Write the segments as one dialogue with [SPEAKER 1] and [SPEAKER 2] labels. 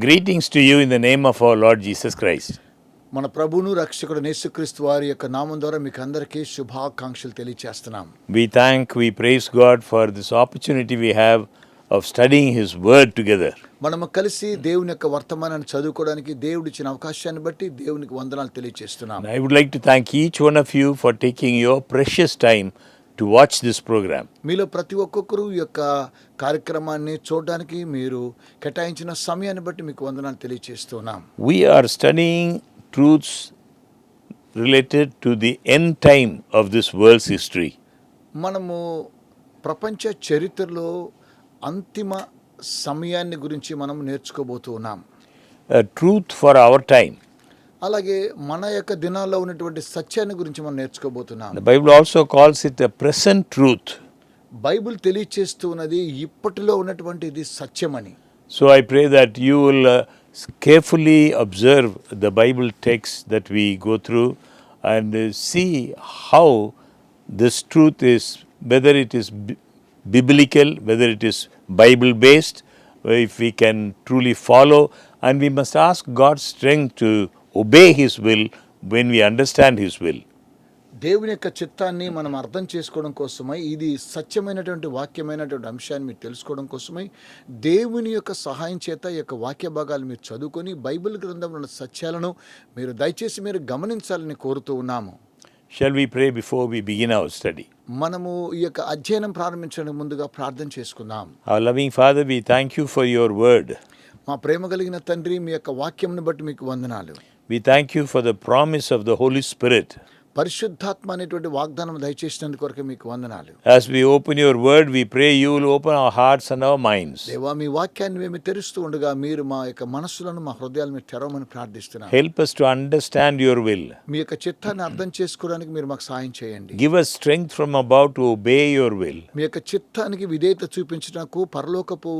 [SPEAKER 1] Greetings to you in the name of our Lord Jesus Christ.
[SPEAKER 2] మన ప్రభువును రక్షకుడు యేసుక్రీస్తు వారి యొక్క నామం ద్వారా మీకు అందరికీ శుభాకాంక్షలు తెలియజేస్తున్నాం.
[SPEAKER 1] We praise God for this opportunity we have of studying His Word together.
[SPEAKER 2] మనము కలిసి దేవుని యొక్క వర్తమానాన్ని చదువుకోవడానికి దేవుడు ఇచ్చిన అవకాశాన్ని బట్టి దేవునికి వందనాలు తెలియజేస్తున్నాం.
[SPEAKER 1] I would like to thank each one of you for taking your precious time to watch this program.
[SPEAKER 2] మీలో ప్రతి ఒక్కొక్కరు ఈ యొక్క కార్యక్రమాన్ని చూడడానికి మీరు కేటాయించిన సమయాన్ని బట్టి మీకు వందనాలు తెలియజేస్తున్నాం.
[SPEAKER 1] We are studying truths related to the end time of this world's history.
[SPEAKER 2] మనము ప్రపంచ చరిత్రలో అంతిమ సమయాన్ని గురించి మనం నేర్చుకోబోతున్నాం.
[SPEAKER 1] A truth for our time.
[SPEAKER 2] అలాగే మన యొక్క దినాల్లో ఉన్నటువంటి సత్యాన్ని గురించి మనం నేర్చుకోబోతున్నాం.
[SPEAKER 1] The Bible also calls it a present truth.
[SPEAKER 2] Bible తెలియచేస్తున్నది ఇప్పటిలో ఉన్నటువంటి ఇది సత్యమని.
[SPEAKER 1] So I pray that you will carefully observe the Bible text that we go through and see how this truth is, whether it is biblical, whether it is Bible based, if we can truly follow, and we must ask God's strength to obey His will when we understand His will.
[SPEAKER 2] దేవుని యొక్క చిత్తాన్ని మనం అర్థం చేసుకోవడం కోసమై, ఇది సత్యమైనటువంటి వాక్యమైనటువంటి అంశాన్ని మీరు తెలుసుకోవడం కోసమై దేవుని యొక్క సహాయం చేత ఈ యొక్క వాక్య భాగాలు మీరు చదువుకొని బైబిల్ గ్రంథంలో ఉన్న సత్యాలను మీరు దయచేసి మీరు గమనించాలని కోరుతూ ఉన్నాము.
[SPEAKER 1] Shall we pray before we begin our study?
[SPEAKER 2] మనము ఈ యొక్క అధ్యయనం ప్రారంభించడానికి ముందుగా ప్రార్థన చేసుకుందాం.
[SPEAKER 1] Our loving Father, we thank you for your word.
[SPEAKER 2] మా ప్రేమ కలిగిన తండ్రి, మీ యొక్క వాక్యంను బట్టి మీకు వందనాలు.
[SPEAKER 1] We thank you for the promise of the Holy Spirit.
[SPEAKER 2] పరిశుద్ధాత్మ అనేటువంటి వాగ్దానం దయచేసినందుకు కొరకు మీకు వందనాలు.
[SPEAKER 1] As we open your word, we pray you will open our hearts and our minds.
[SPEAKER 2] దేవా, మీ వాక్యాన్ని మేము తెరుస్తూ ఉండగా మీరు మా యొక్క మనసులను, మా హృదయాలను మీరు తెరవమని ప్రార్థిస్తున్నాం.
[SPEAKER 1] Help us to understand your will.
[SPEAKER 2] మీ యొక్క చిత్తాన్ని అర్థం చేసుకోవడానికి మీరు మాకు సహాయం చేయండి.
[SPEAKER 1] Give us strength from above to obey your will.
[SPEAKER 2] మీ యొక్క చిత్తానికి విధేయత చూపించడానికి పరలోకపు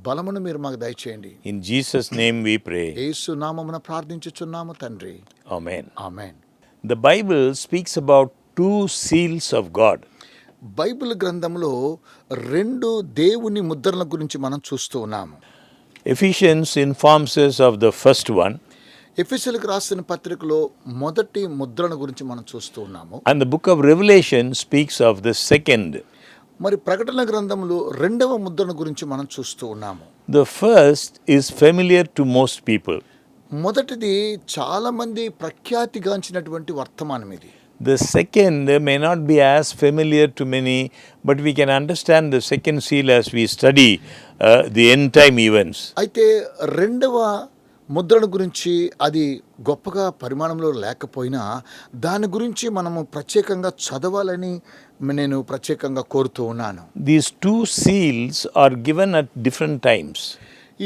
[SPEAKER 2] బలమును మీరు మాకు దయచేయండి.
[SPEAKER 1] In Jesus' name we pray.
[SPEAKER 2] యేసు నామమున ప్రార్థించుచున్నాము తండ్రి.
[SPEAKER 1] Amen.
[SPEAKER 2] Amen.
[SPEAKER 1] The Bible speaks about two seals of God.
[SPEAKER 2] Bible గ్రంథంలో రెండు దేవుని ముద్రల గురించి మనం చూస్తూ ఉన్నాము.
[SPEAKER 1] Ephesians informs us of the first one.
[SPEAKER 2] ఎఫెసీయులకు రాసిన పత్రికలో మొదటి ముద్రను గురించి మనం చూస్తూ ఉన్నాము.
[SPEAKER 1] And the book of Revelation speaks of the second.
[SPEAKER 2] మరి ప్రకటన గ్రంథంలో రెండవ ముద్రను గురించి మనం చూస్తూ ఉన్నాము.
[SPEAKER 1] The first is familiar to most people.
[SPEAKER 2] మొదటిది చాలా మంది ప్రఖ్యాతిగాంచినటువంటి వర్తమానం ఇది.
[SPEAKER 1] The second may not be as familiar to many, but we can understand the second seal as we study the end time events.
[SPEAKER 2] అయితే రెండవ ముద్రను గురించి అది గొప్పగా పరిమాణంలో లేకపోయినా దాని గురించి మనము ప్రత్యేకంగా చదవాలని నేను ప్రత్యేకంగా కోరుతూ ఉన్నాను.
[SPEAKER 1] These two seals are given at different times.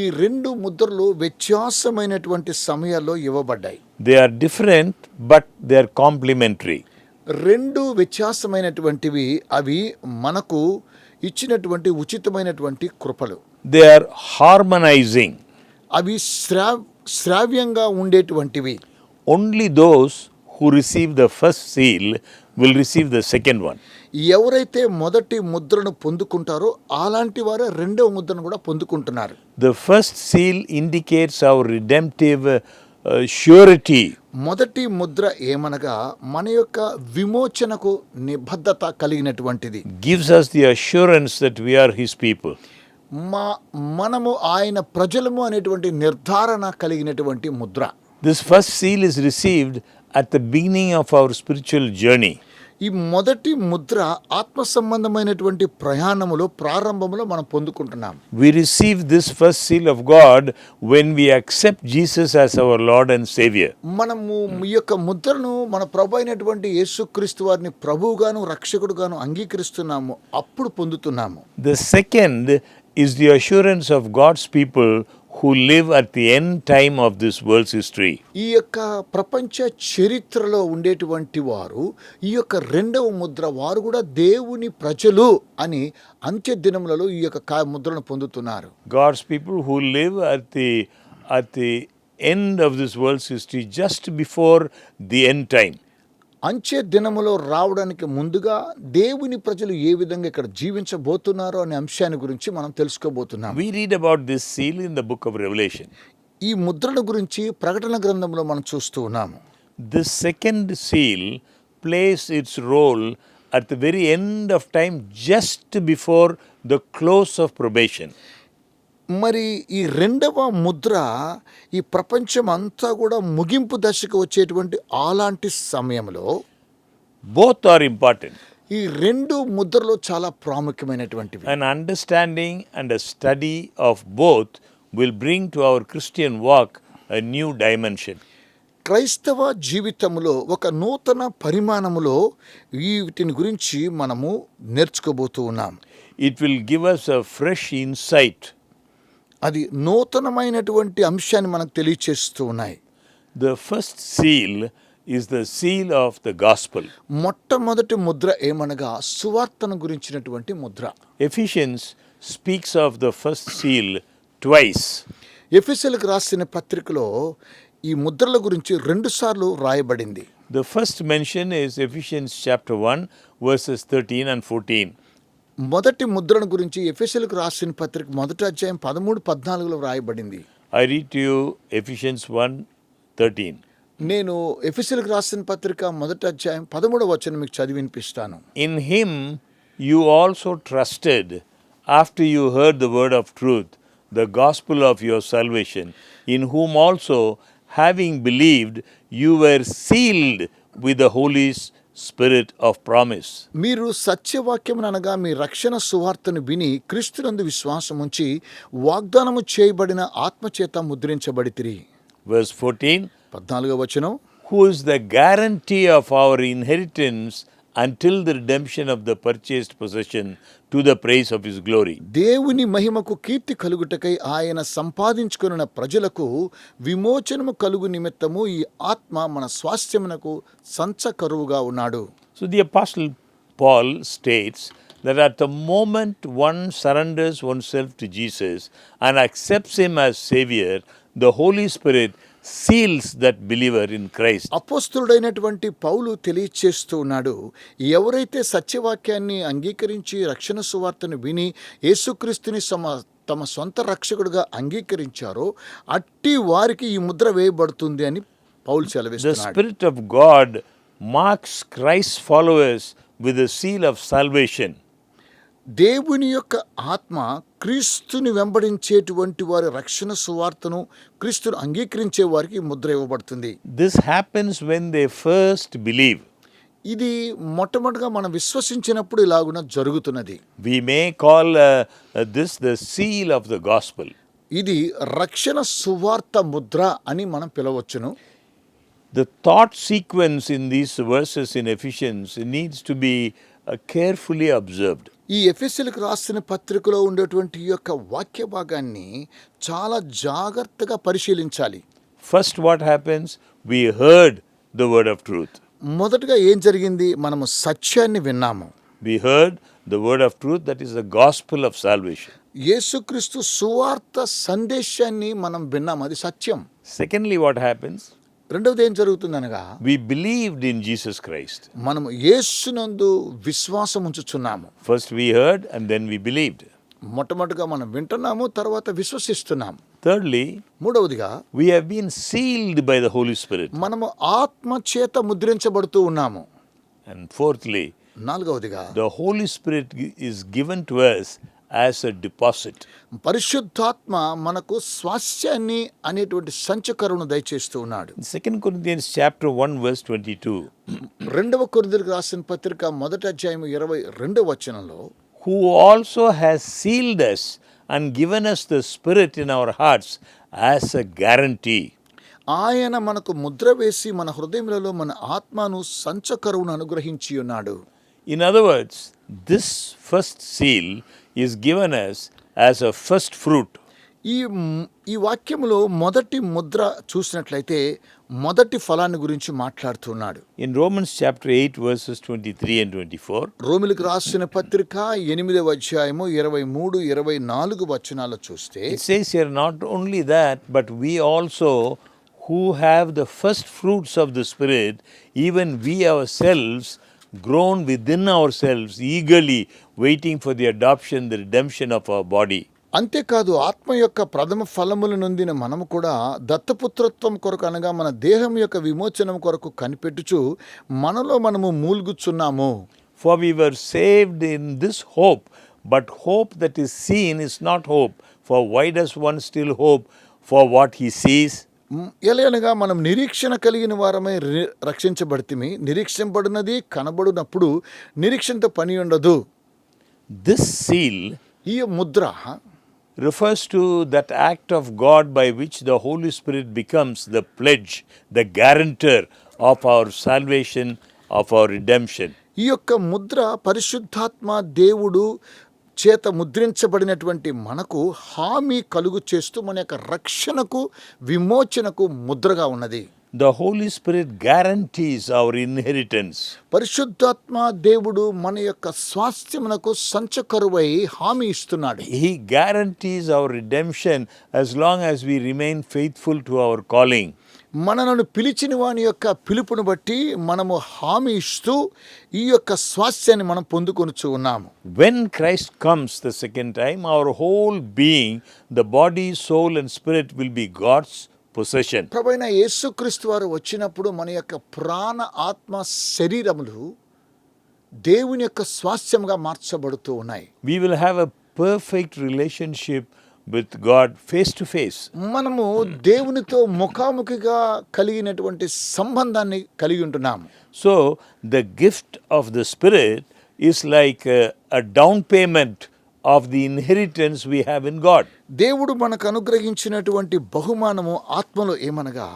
[SPEAKER 2] ఈ రెండు ముద్రలు వ్యత్యాసమైనటువంటి సమయాల్లో ఇవ్వబడ్డాయి.
[SPEAKER 1] They are different, but they are complementary.
[SPEAKER 2] రెండు వ్యత్యాసమైనటువంటివి, అవి మనకు ఇచ్చినటువంటి ఉచితమైనటువంటి కృపలు.
[SPEAKER 1] They are harmonizing.
[SPEAKER 2] అవి శ్రావ్యంగా ఉండేటువంటివి.
[SPEAKER 1] Only those who receive the first seal will receive the second one.
[SPEAKER 2] ఎవరైతే మొదటి ముద్రను పొందుకుంటారో అలాంటి వారు రెండవ ముద్రను కూడా పొందుకుంటున్నారు.
[SPEAKER 1] The first seal indicates our redemptive surety.
[SPEAKER 2] మొదటి ముద్ర ఏమనగా మన యొక్క విమోచనకు నిబద్ధత కలిగినటువంటిది.
[SPEAKER 1] Gives us the assurance that we are His people.
[SPEAKER 2] మనము ఆయన ప్రజలము అనేటువంటి నిర్ధారణ కలిగినటువంటి Mudra.
[SPEAKER 1] This first seal is received at the beginning of our spiritual journey.
[SPEAKER 2] ఈ మొదటి ముద్ర ఆత్మ సంబంధమైనటువంటి ప్రయాణములో ప్రారంభంలో మనం పొందుకుంటున్నాం.
[SPEAKER 1] We receive this first seal of God when we accept Jesus as our Lord and Savior.
[SPEAKER 2] మనము ఈ యొక్క ముద్రను మన ప్రభు అయినటువంటి యేసుక్రీస్తు వారిని ప్రభువుగాను రక్షకుడుగాను అంగీకరిస్తున్నాము, అప్పుడు పొందుతున్నాము.
[SPEAKER 1] The second is the assurance of God's people who live at the end time of this world's history.
[SPEAKER 2] ఈ యొక్క ప్రపంచ చరిత్రలో ఉండేటువంటి వారు ఈ యొక్క రెండవ ముద్ర, వారు కూడా దేవుని ప్రజలు అని అంత్య దినములలో ఈ యొక్క ముద్రను పొందుతున్నారు.
[SPEAKER 1] God's people who live at the end of this world's history, just before the end time.
[SPEAKER 2] అంచె దినములో రావడానికి ముందుగా దేవుని ప్రజలు ఏ విధంగా ఇక్కడ జీవించబోతున్నారో అనే అంశాన్ని గురించి మనం తెలుసుకోబోతున్నాం.
[SPEAKER 1] We read about this seal in the book of Revelation.
[SPEAKER 2] ఈ ముద్రల గురించి ప్రకటన గ్రంథంలో మనం చూస్తూ ఉన్నాము.
[SPEAKER 1] The second seal plays its role at the very end of time, just before the close of probation.
[SPEAKER 2] మరి ఈ రెండవ ముద్ర ఈ ప్రపంచం అంతా కూడా ముగింపు దశకు వచ్చేటువంటి అలాంటి సమయంలో
[SPEAKER 1] Both are important.
[SPEAKER 2] ఈ రెండు ముద్రలు చాలా ప్రాముఖ్యమైనటువంటివి.
[SPEAKER 1] An understanding and a study of both will bring to our Christian walk a new dimension.
[SPEAKER 2] క్రైస్తవ జీవితంలో ఒక నూతన పరిమాణములో వీటిని గురించి మనము నేర్చుకోబోతూ ఉన్నాం.
[SPEAKER 1] It will give us a fresh insight.
[SPEAKER 2] అది నూతనమైనటువంటి అంశాన్ని మనకు తెలియచేస్తూ ఉన్నాయి.
[SPEAKER 1] The first seal is the seal of the gospel.
[SPEAKER 2] మొట్టమొదటి ముద్ర ఏమనగా సువార్తను గురించినటువంటి Mudra.
[SPEAKER 1] Ephesians speaks of the first seal twice.
[SPEAKER 2] ఎఫెసీయులకు రాసిన పత్రికలో ఈ ముద్రల గురించి రెండుసార్లు రాయబడింది.
[SPEAKER 1] The first mention is Ephesians chapter 1 verses 13 and 14.
[SPEAKER 2] మొదటి ముద్రను గురించి ఎఫెసీయులకు రాసిన పత్రిక మొదటి అధ్యాయం 13-14లో రాయబడింది.
[SPEAKER 1] I read to you Ephesians 1:13.
[SPEAKER 2] నేను ఎఫెసీయులకు రాసిన పత్రిక మొదటి అధ్యాయం 13వ వచనం మీకు చదివి వినిపిస్తాను.
[SPEAKER 1] In him you also trusted after you heard the word of truth, the gospel of your salvation, in whom also, having believed, you were sealed with the Holy Spirit of promise.
[SPEAKER 2] మీరు సత్యవాక్యమును అనగా మీ రక్షణ సువార్తను విని క్రీస్తునందు విశ్వాసం ఉంచి వాగ్దానము చేయబడిన ఆత్మచేత ముద్రించబడితిరి.
[SPEAKER 1] Verse 14.
[SPEAKER 2] 14వ వచనం.
[SPEAKER 1] Who is the guarantee of our inheritance until the redemption of the purchased possession, to the praise of his glory.
[SPEAKER 2] దేవుని మహిమకు కీర్తి కలుగుటకై ఆయన సంపాదించుకొనిన ప్రజలకు విమోచనము కలుగు నిమిత్తము ఈ ఆత్మ మన స్వాస్థ్యమునకు సంచకరువుగా ఉన్నాడు.
[SPEAKER 1] So the apostle Paul states that at the moment one surrenders oneself to Jesus and accepts him as savior, the Holy Spirit seals that believer in Christ.
[SPEAKER 2] అపోస్తలుడైనటువంటి పౌలు తెలియచేస్తూ ఉన్నాడు, ఎవరైతే సత్యవాక్యాన్ని అంగీకరించి రక్షణ సువార్తను విని యేసుక్రీస్తుని తమ సొంత రక్షకుడిగా అంగీకరించారో అట్టి వారికి ఈ ముద్ర వేయబడుతుంది అని పౌలు
[SPEAKER 1] The
[SPEAKER 2] సెలవిస్తున్నాడు.
[SPEAKER 1] Spirit of God marks Christ's followers with the seal of salvation.
[SPEAKER 2] దేవుని యొక్క ఆత్మ క్రీస్తుని వెంబడించేటువంటి వారి రక్షణ సువార్తను క్రీస్తును అంగీకరించే వారికి ముద్ర ఇవ్వబడుతుంది.
[SPEAKER 1] This happens when they first believe.
[SPEAKER 2] ఇది మొట్టమొదటిగా మనం విశ్వసించినప్పుడు ఇలాగున జరుగుతున్నది.
[SPEAKER 1] We may call this the seal of the gospel.
[SPEAKER 2] ఇది రక్షణ సువార్త ముద్ర అని మనం పిలవచ్చును.
[SPEAKER 1] The thought sequence in these verses in Ephesians needs to be carefully observed.
[SPEAKER 2] ఈ ఎఫెసీయులకు రాసిన పత్రికలో ఉండేటువంటి ఈ యొక్క వాక్య భాగాన్ని చాలా జాగ్రత్తగా పరిశీలించాలి.
[SPEAKER 1] First, what happens? We heard the word of truth.
[SPEAKER 2] మొదటగా ఏం జరిగింది? మనము సత్యాన్ని విన్నాము.
[SPEAKER 1] We heard the word of truth, that is the gospel of salvation.
[SPEAKER 2] యేసుక్రీస్తు సువార్త సందేశాన్ని మనం విన్నాము, అది సత్యం.
[SPEAKER 1] Secondly, what happens?
[SPEAKER 2] రెండవది ఏం జరుగుతుందనగా
[SPEAKER 1] We believed in Jesus Christ.
[SPEAKER 2] మనము యేసునందు విశ్వాసం ఉంచుచున్నాము.
[SPEAKER 1] First we heard and then we believed.
[SPEAKER 2] మొట్టమొదటిగా మనం వింటున్నాము, తర్వాత విశ్వసిస్తున్నాము.
[SPEAKER 1] Thirdly,
[SPEAKER 2] మూడవదిగా
[SPEAKER 1] we have been sealed by the Holy Spirit.
[SPEAKER 2] మనము ఆత్మ చేత ముద్రించబడుతూ ఉన్నాము.
[SPEAKER 1] And fourthly,
[SPEAKER 2] నాలుగవదిగా
[SPEAKER 1] the Holy Spirit is given to us as a deposit.
[SPEAKER 2] పరిశుద్ధాత్మ మనకు స్వాస్థ్యాన్ని అనేటువంటి సంచకరువును దయచేస్తూ ఉన్నాడు.
[SPEAKER 1] 2 Corinthians chapter 1 verse 22.
[SPEAKER 2] రెండవ కొరింథీయులకు రాసిన పత్రిక మొదటి అధ్యాయం 22వ వచనంలో,
[SPEAKER 1] Who also has sealed us and given us the Spirit in our hearts as a guarantee.
[SPEAKER 2] ఆయన మనకు ముద్ర వేసి మన హృదయములలో మన ఆత్మను సంచకరువును అనుగ్రహించి ఉన్నాడు.
[SPEAKER 1] In other words, this first seal is given us as a first fruit.
[SPEAKER 2] ఈ వాక్యములో మొదటి ముద్ర చూసినట్లయితే మొదటి ఫలాన్ని గురించి మాట్లాడుతున్నాడు.
[SPEAKER 1] In Romans chapter 8 verses 23 and 24,
[SPEAKER 2] రోమిలకు రాసిన పత్రిక 8వ అధ్యాయము 23, 24 వచనాలు చూస్తే,
[SPEAKER 1] it says here not only that, but we also who have the first fruits of the Spirit, even we ourselves groan within ourselves, eagerly waiting for the adoption, the redemption of our body.
[SPEAKER 2] అంతేకాదు ఆత్మ యొక్క ప్రథమ ఫలములు నొందిన మనము కూడా దత్తపుత్రత్వం కొరకు అనగా మన దేహం యొక్క విమోచనం కొరకు కనిపెట్టుచు మనలో మనము మూల్గుచున్నాము.
[SPEAKER 1] For we were saved in this hope, but hope that is seen is not hope. For why does one still hope for what he sees?
[SPEAKER 2] ఎలయనగా మనం నిరీక్షణ కలిగిన వారమై రక్షించబడితిమి. నిరీక్షింపబడినది కనబడినప్పుడు నిరీక్షణతో పని ఉండదు.
[SPEAKER 1] This seal
[SPEAKER 2] ఈ Mudra
[SPEAKER 1] refers to that act of God by which the Holy Spirit becomes the pledge, the guarantor of our salvation, of our redemption.
[SPEAKER 2] ఈ యొక్క ముద్ర పరిశుద్ధాత్మ దేవుడు చేత ముద్రించబడినటువంటి మనకు హామీ కలుగు చేస్తూ మన యొక్క రక్షణకు విమోచనకు ముద్రగా ఉన్నది.
[SPEAKER 1] The Holy Spirit guarantees our inheritance.
[SPEAKER 2] పరిశుద్ధాత్మ దేవుడు మన యొక్క స్వాస్థ్యమునకు సంచకరువై హామీ ఇస్తున్నాడు.
[SPEAKER 1] He guarantees our redemption as long as we remain faithful to our calling.
[SPEAKER 2] మనలను పిలిచిన వాని యొక్క పిలుపును బట్టి మనము హామీ ఇస్తూ ఈ యొక్క స్వాస్థ్యాన్ని మనం పొందుకొనుచు ఉన్నాము.
[SPEAKER 1] When Christ comes the second time, our whole being, the body, soul and spirit will be God's possession.
[SPEAKER 2] ప్రభువైన యేసుక్రీస్తు వారు వచ్చినప్పుడు మన యొక్క ప్రాణ ఆత్మ శరీరములు దేవుని యొక్క స్వాస్థ్యముగా మార్చబడుతూ ఉన్నాయి.
[SPEAKER 1] We will have a perfect relationship with God face to face.
[SPEAKER 2] మనము దేవునితో ముఖాముఖిగా కలిగినటువంటి సంబంధాన్ని కలిగి ఉంటున్నాము.
[SPEAKER 1] So the gift of the Spirit is like a down payment of the inheritance we have in God.
[SPEAKER 2] దేవుడు మనకు అనుగ్రహించినటువంటి బహుమానము ఆత్మలో ఏమనగా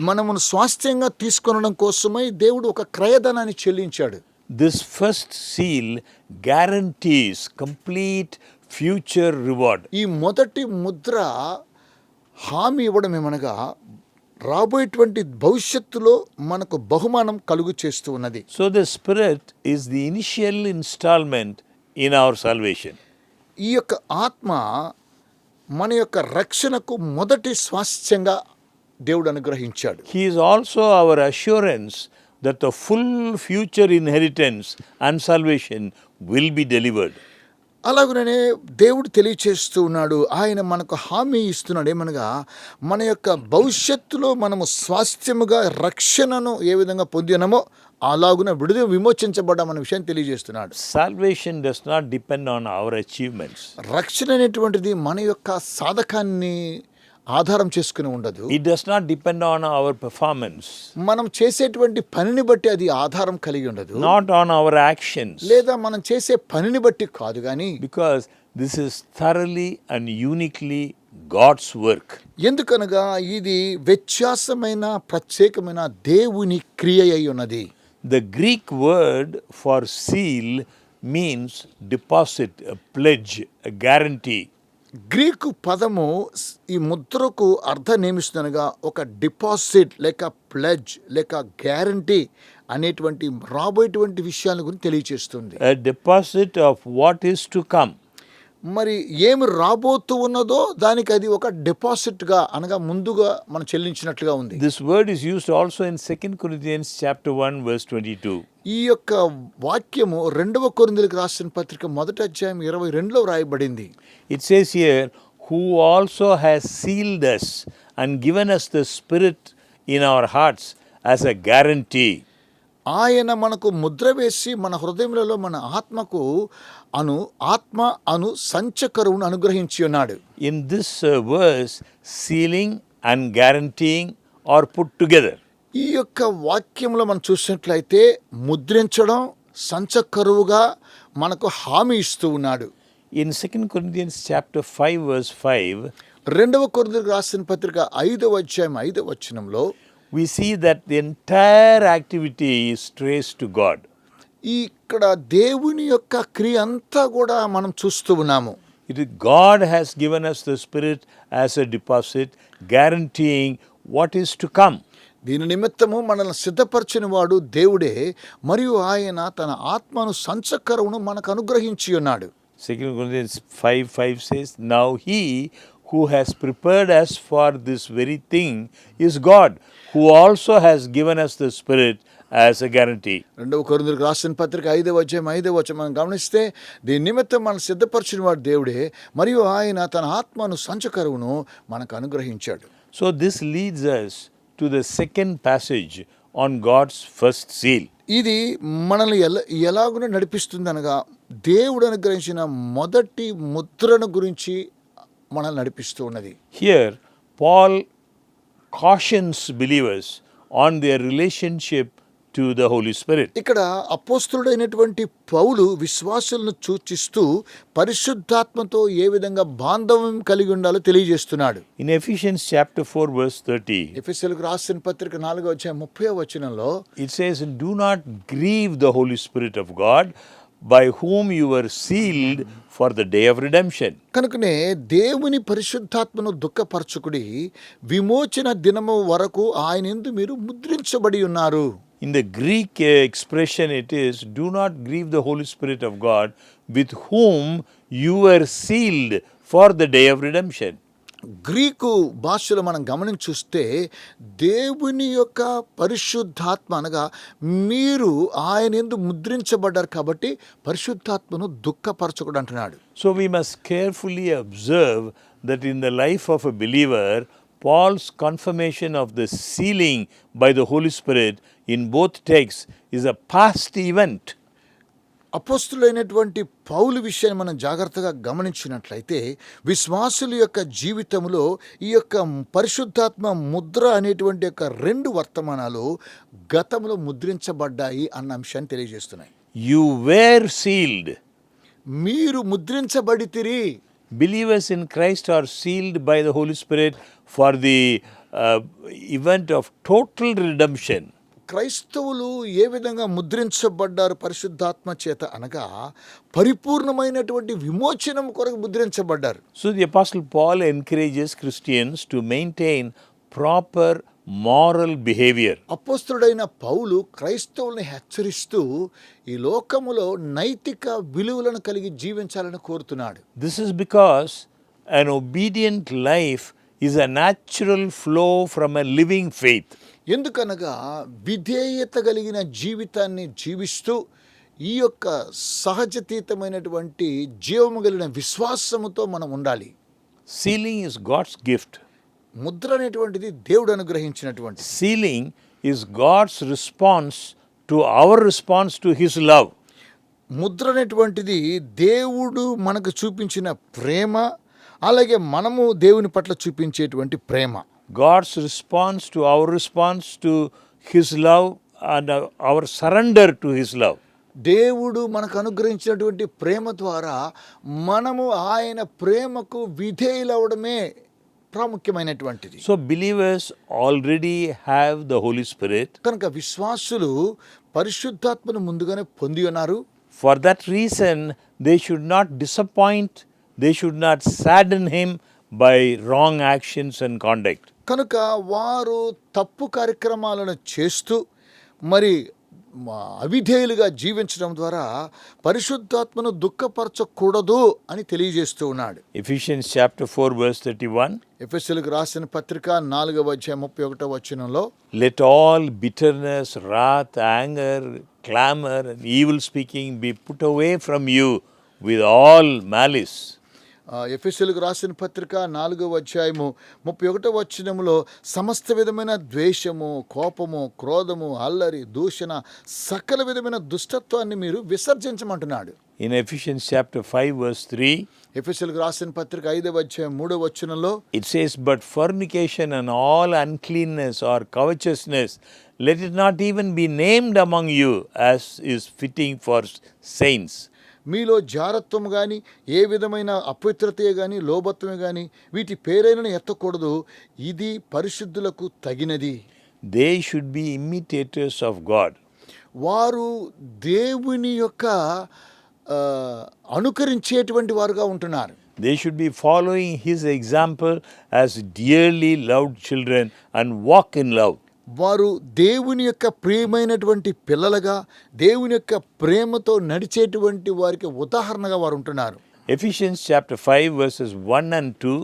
[SPEAKER 2] మనమును స్వాస్థ్యంగా తీసుకొనడం కోసమై దేవుడు ఒక క్రయధనాన్ని చెల్లించాడు.
[SPEAKER 1] This first seal guarantees complete future reward.
[SPEAKER 2] ఈ మొదటి ముద్ర హామీ ఇవ్వడం ఏమనగా రాబోయేటువంటి భవిష్యత్తులో మనకు బహుమానం కలుగు చేస్తూ ఉన్నది.
[SPEAKER 1] So the Spirit is the initial installment in our salvation.
[SPEAKER 2] ఈ యొక్క ఆత్మ మన యొక్క రక్షణకు మొదటి స్వాస్థ్యంగా దేవుడు అనుగ్రహించాడు.
[SPEAKER 1] He is also our assurance that the full future inheritance and salvation will be delivered.
[SPEAKER 2] అలాగనే దేవుడు తెలియచేస్తూ ఉన్నాడు, ఆయన మనకు హామీ ఇస్తున్నాడు ఏమనగా మన యొక్క భవిష్యత్తులో మనము స్వాస్థ్యముగా రక్షణను ఏ విధంగా పొందినామో అలాగున విడుదల విమోచించబడ్డామన్న విషయాన్ని తెలియజేస్తున్నాడు.
[SPEAKER 1] Salvation does not depend on our achievements.
[SPEAKER 2] రక్షణ అనేటువంటిది మన యొక్క సాధకాన్ని ఆధారం చేసుకుని ఉండదు.
[SPEAKER 1] It does not depend on our performance.
[SPEAKER 2] మనం చేసేటువంటి పనిని బట్టి అది ఆధారం కలిగి ఉండదు.
[SPEAKER 1] Not on our actions.
[SPEAKER 2] లేదా మనం చేసే పనిని బట్టి కాదు కానీ,
[SPEAKER 1] Because this is thoroughly and uniquely God's work.
[SPEAKER 2] ఎందుకనగా ఇది వ్యత్యాసమైన ప్రత్యేకమైన దేవుని క్రియ అయి ఉన్నది.
[SPEAKER 1] The Greek word for seal means deposit, a pledge, a guarantee.
[SPEAKER 2] Greek పదము ఈ ముద్రకు అర్థం ఏమిస్తుందనగా ఒక డిపాజిట్ లేక ప్లెడ్జ్ లేక గ్యారంటీ అనేటువంటి రాబోయేటువంటి విషయాల గురించి తెలియచేస్తుంది.
[SPEAKER 1] A deposit of what is to come.
[SPEAKER 2] మరి ఏమి రాబోతూ ఉన్నదో దానికి అది ఒక డిపాజిట్గా అనగా ముందుగా మనం చెల్లించినట్లుగా ఉంది.
[SPEAKER 1] This word is used also in 2 Corinthians chapter 1 verse 22.
[SPEAKER 2] ఈ యొక్క వాక్యము 2వ కొరింథీయులకు రాసిన పత్రిక 1వ అధ్యాయం 22లో వ్రాయబడింది.
[SPEAKER 1] It says here, who also has sealed us and given us the Spirit in our hearts as a guarantee.
[SPEAKER 2] ఆయన మనకు ముద్ర వేసి మన హృదయములలో మన ఆత్మ అను సంచకరువును అనుగ్రహించి ఉన్నాడు.
[SPEAKER 1] In this verse, sealing and guaranteeing are put together.
[SPEAKER 2] ఈ యొక్క వాక్యంలో మనం చూసినట్లయితే ముద్రించడం సంచకరువుగా మనకు హామీ ఇస్తూ ఉన్నాడు.
[SPEAKER 1] In 2 Corinthians chapter 5 verse 5,
[SPEAKER 2] 2వ కొరింథీయులకు రాసిన పత్రిక 5వ అధ్యాయం 5వ వచనంలో
[SPEAKER 1] we see that the entire activity is traced to God.
[SPEAKER 2] ఇక్కడ దేవుని యొక్క క్రియ అంతా కూడా మనం చూస్తూ ఉన్నాము.
[SPEAKER 1] God has given us the Spirit as a deposit, guaranteeing what is to come.
[SPEAKER 2] దీని నిమిత్తము మనల్ని సిద్ధపరిచిన వాడు దేవుడే, మరియు ఆయన తన ఆత్మను సంచకరువును మనకు అనుగ్రహించి ఉన్నాడు.
[SPEAKER 1] 2 Corinthians 5:5 says, now he who has prepared us for this very thing is God, who also has given us the Spirit as a guarantee.
[SPEAKER 2] 2 కొరింథీయులకు రాసిన పత్రిక 5వ అధ్యాయం 5వ వచనం మనం గమనిస్తే దీని నిమిత్తం మనం సిద్ధపరిచిన వాడు దేవుడే, మరియు ఆయన తన ఆత్మను సంచకరువును మనకు అనుగ్రహించాడు.
[SPEAKER 1] So this leads us to the second passage on God's first seal.
[SPEAKER 2] ఇది మనల్ని ఎలాగున నడిపిస్తుంది అనగా, దేవుడు అనుగ్రహించిన మొదటి ముద్రను గురించి మనల్ని నడిపిస్తూ ఉన్నది.
[SPEAKER 1] Here Paul cautions believers on their relationship to the Holy Spirit.
[SPEAKER 2] ఇక్కడ అపోస్తలుడైనటువంటి పౌలు విశ్వాసులను సూచిస్తూ పరిశుద్ధాత్మతో ఏ విధంగా బాంధవ్యం కలిగి ఉండాలో తెలియజేస్తున్నాడు.
[SPEAKER 1] In Ephesians chapter 4 verse 30,
[SPEAKER 2] ఎఫెసీయులకు రాసిన పత్రిక 4వ అధ్యాయం 30వ వచనంలో
[SPEAKER 1] it says, "Do not grieve the Holy Spirit of God, by whom you were sealed for the day of redemption."
[SPEAKER 2] కనుకనే దేవుని పరిశుద్ధాత్మను దుఃఖపరచుకుడి, విమోచన దినము వరకు ఆయన యందు మీరు ముద్రించబడి ఉన్నారు.
[SPEAKER 1] In the Greek expression it is, "Do not grieve the Holy Spirit of God, with whom you were sealed for the day of redemption."
[SPEAKER 2] Greek భాషలో మనం గమనించి చూస్తే దేవుని యొక్క పరిశుద్ధాత్మ అనగా మీరు ఆయన యందు ముద్రించబడ్డారు కాబట్టి పరిశుద్ధాత్మను దుఃఖపరచకూడదు అంటున్నాడు.
[SPEAKER 1] So we must carefully observe that in the life of a believer, Paul's confirmation of the sealing by the Holy Spirit in both texts is a past event.
[SPEAKER 2] అపోస్తులైనటువంటి పౌలు విషయాన్ని మనం జాగ్రత్తగా గమనించినట్లయితే విశ్వాసుల యొక్క జీవితంలో ఈ యొక్క పరిశుద్ధాత్మ ముద్ర అనేటువంటి యొక్క 2 వర్తమానాలు గతంలో ముద్రించబడ్డాయి అన్న అంశాన్ని తెలియజేస్తున్నాయి.
[SPEAKER 1] You were sealed.
[SPEAKER 2] మీరు ముద్రించబడితిరి.
[SPEAKER 1] Believers in Christ are sealed by the Holy Spirit for the event of total redemption.
[SPEAKER 2] క్రైస్తవులు ఏ విధంగా ముద్రించబడ్డారు పరిశుద్ధాత్మ చేత అనగా పరిపూర్ణమైనటువంటి విమోచనం కొరకు ముద్రించబడ్డారు.
[SPEAKER 1] So the Apostle Paul encourages Christians to maintain proper moral behavior.
[SPEAKER 2] అపోస్తలుడైన పౌలు క్రైస్తవుల్ని హెచ్చరిస్తూ ఈ లోకములో నైతిక విలువలను కలిగి జీవించాలని కోరుతున్నాడు.
[SPEAKER 1] This is because an obedient life is a natural flow from a living faith.
[SPEAKER 2] ఎందుకనగా విధేయత కలిగిన జీవితాన్ని జీవిస్తూ ఈ యొక్క సహజతీతమైనటువంటి జీవము కలిగిన విశ్వాసముతో మనం ఉండాలి.
[SPEAKER 1] Sealing is God's gift.
[SPEAKER 2] Mudra అనేటువంటిది దేవుడు అనుగ్రహించినటువంటి.
[SPEAKER 1] Sealing is God's response to our response to His love.
[SPEAKER 2] Mudra అనేటువంటిది దేవుడు మనకు చూపించిన ప్రేమ, అలాగే మనము దేవుని పట్ల చూపించేటువంటి ప్రేమ.
[SPEAKER 1] God's response to His love and our surrender to His love.
[SPEAKER 2] దేవుడు మనకు అనుగ్రహించినటువంటి ప్రేమ ద్వారా మనము ఆయన ప్రేమకు విధేయులవడమే ప్రాముఖ్యమైనటువంటిది.
[SPEAKER 1] So believers already have the Holy Spirit.
[SPEAKER 2] కనుక విశ్వాసులు పరిశుద్ధాత్మను ముందుగానే పొంది ఉన్నారు.
[SPEAKER 1] For that reason, they should not disappoint, they should not sadden Him by wrong actions and conduct.
[SPEAKER 2] కనుక వారు తప్పు కార్యక్రమాలను చేస్తూ మరి అవిధేయులుగా జీవించడం ద్వారా పరిశుద్ధాత్మను దుఃఖపరచకూడదు అని తెలియజేస్తూ ఉన్నాడు.
[SPEAKER 1] Ephesians chapter 4 verse 31.
[SPEAKER 2] ఎఫెసీయులకు రాసిన పత్రిక 4వ అధ్యాయం 31వ వచనంలో,
[SPEAKER 1] "Let all bitterness, wrath, anger, clamor and evil speaking be put away from you with all malice."
[SPEAKER 2] ఎఫెసీయులకు రాసిన పత్రిక 4వ అధ్యాయము 31వ వచనములో సమస్త విధమైన ద్వేషము, కోపము, క్రోధము, అల్లరి, దూషణ, సకల విధమైన దుష్టత్వాన్ని మీరు విసర్జించమంటున్నాడు.
[SPEAKER 1] In Ephesians chapter 5 verse 3,
[SPEAKER 2] ఎఫెసీయులకు రాసిన పత్రిక 5వ అధ్యాయం 3వ వచనంలో
[SPEAKER 1] it says, "But fornication and all uncleanness or covetousness, let it not even be named among you, as is fitting for saints."
[SPEAKER 2] మీలో జారత్వం కానీ ఏ విధమైన అపవిత్రతే కానీ లోభత్వమే కానీ వీటి పేరైనను ఎత్తకూడదు, ఇది పరిశుద్ధులకు తగినది.
[SPEAKER 1] They should be imitators of God.
[SPEAKER 2] వారు దేవుని యొక్క అనుకరించేటువంటి వారుగా ఉంటున్నారు.
[SPEAKER 1] They should be following His example as dearly loved children and walk in love.
[SPEAKER 2] వారు దేవుని యొక్క ప్రియమైనటువంటి పిల్లలుగా దేవుని యొక్క ప్రేమతో నడిచేటువంటి వారికి ఉదాహరణగా వారు ఉంటున్నారు.
[SPEAKER 1] Ephesians chapter 5 verses 1 and 2.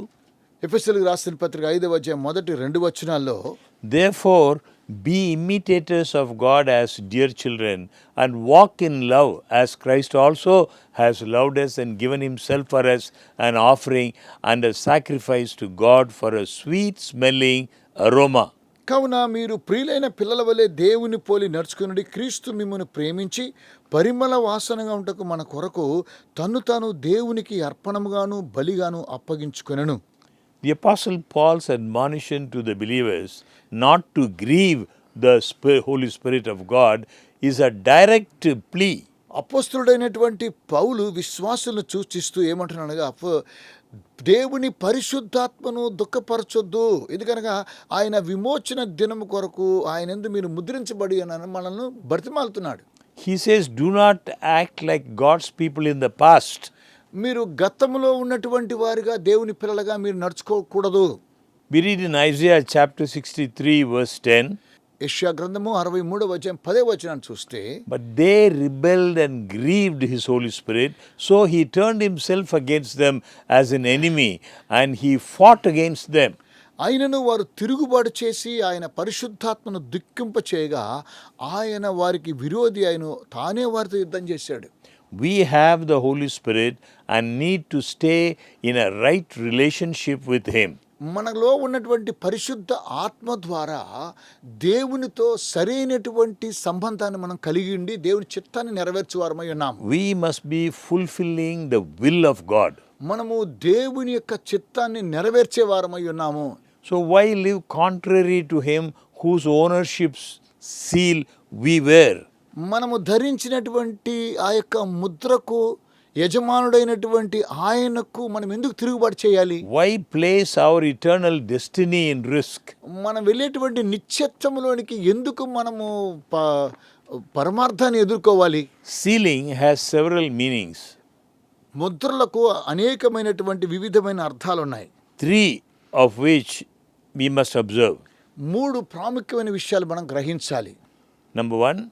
[SPEAKER 2] ఎఫెసీయులకు రాసిన పత్రిక 5వ అధ్యాయం 1-2 వచనాల్లో,
[SPEAKER 1] Therefore, be imitators of God as dear children, and walk in love as Christ also has loved us and given himself for us an offering and a sacrifice to God for a sweet smelling aroma.
[SPEAKER 2] కావున మీరు ప్రియులైన పిల్లల వలె దేవుని పోలి నడుచుకునుడి. క్రీస్తు మిమ్మును ప్రేమించి పరిమళ వాసనగా ఉంటకు మన కొరకు తన్ను తాను దేవునికి అర్పణముగాను బలిగాను అప్పగించుకొనెను.
[SPEAKER 1] The Apostle Paul's admonition to the believers not to grieve the Holy Spirit of God is a direct plea.
[SPEAKER 2] అపోస్తలుడైనటువంటి పౌలు విశ్వాసులను సూచిస్తూ ఏమంటున్నాడుగా, దేవుని పరిశుద్ధాత్మను దుఃఖపరచొద్దు, ఎందుకనగా ఆయన విమోచన దినము కొరకు ఆయన యందు మీరు ముద్రించబడి అని మనల్ని బ్రతిమాలుతున్నాడు.
[SPEAKER 1] He says, do not act like God's people in the past.
[SPEAKER 2] మీరు గతంలో ఉన్నటువంటి వారిగా దేవుని పిల్లలుగా మీరు నడుచుకోకూడదు.
[SPEAKER 1] We read in Isaiah chapter 63 verse 10.
[SPEAKER 2] యెషయా గ్రంథము 63వ అధ్యాయం 10వ వచనాన్ని చూస్తే,
[SPEAKER 1] But they rebelled and grieved his Holy Spirit, so he turned himself against them as an enemy, and he fought against them.
[SPEAKER 2] ఆయనను వారు తిరుగుబాటు చేసి ఆయన పరిశుద్ధాత్మను దుఃఖింప చేయగా ఆయన వారికి విరోధి అయిన తానే వారితో యుద్ధం చేశాడు.
[SPEAKER 1] We have the Holy Spirit and need to stay in a right relationship with him.
[SPEAKER 2] మనలో ఉన్నటువంటి పరిశుద్ధ ఆత్మ ద్వారా దేవునితో సరైనటువంటి సంబంధాన్ని మనం కలిగి ఉండి దేవుని చిత్తాన్ని నెరవేర్చువారమై ఉన్నాం.
[SPEAKER 1] We must be fulfilling the will of God.
[SPEAKER 2] మనము దేవుని యొక్క చిత్తాన్ని నెరవేర్చే వారమై ఉన్నాము.
[SPEAKER 1] So why live contrary to him whose ownership's seal we wear?
[SPEAKER 2] మనము ధరించినటువంటి ఆ యొక్క ముద్రకు యజమానుడైనటువంటి ఆయనకు మనం ఎందుకు తిరుగుబాటు చేయాలి?
[SPEAKER 1] Why place our eternal destiny in risk?
[SPEAKER 2] మనం వెళ్ళేటువంటి నిత్యత్వములోనికి ఎందుకు మనము పరమార్థాన్ని ఎదుర్కోవాలి?
[SPEAKER 1] Sealing has several meanings.
[SPEAKER 2] ముద్రలకు అనేకమైనటువంటి వివిధమైన అర్థాలు ఉన్నాయి.
[SPEAKER 1] 3 of which we must observe.
[SPEAKER 2] 3 ప్రాముఖ్యమైన విషయాలు మనం గ్రహించాలి.
[SPEAKER 1] Number 1,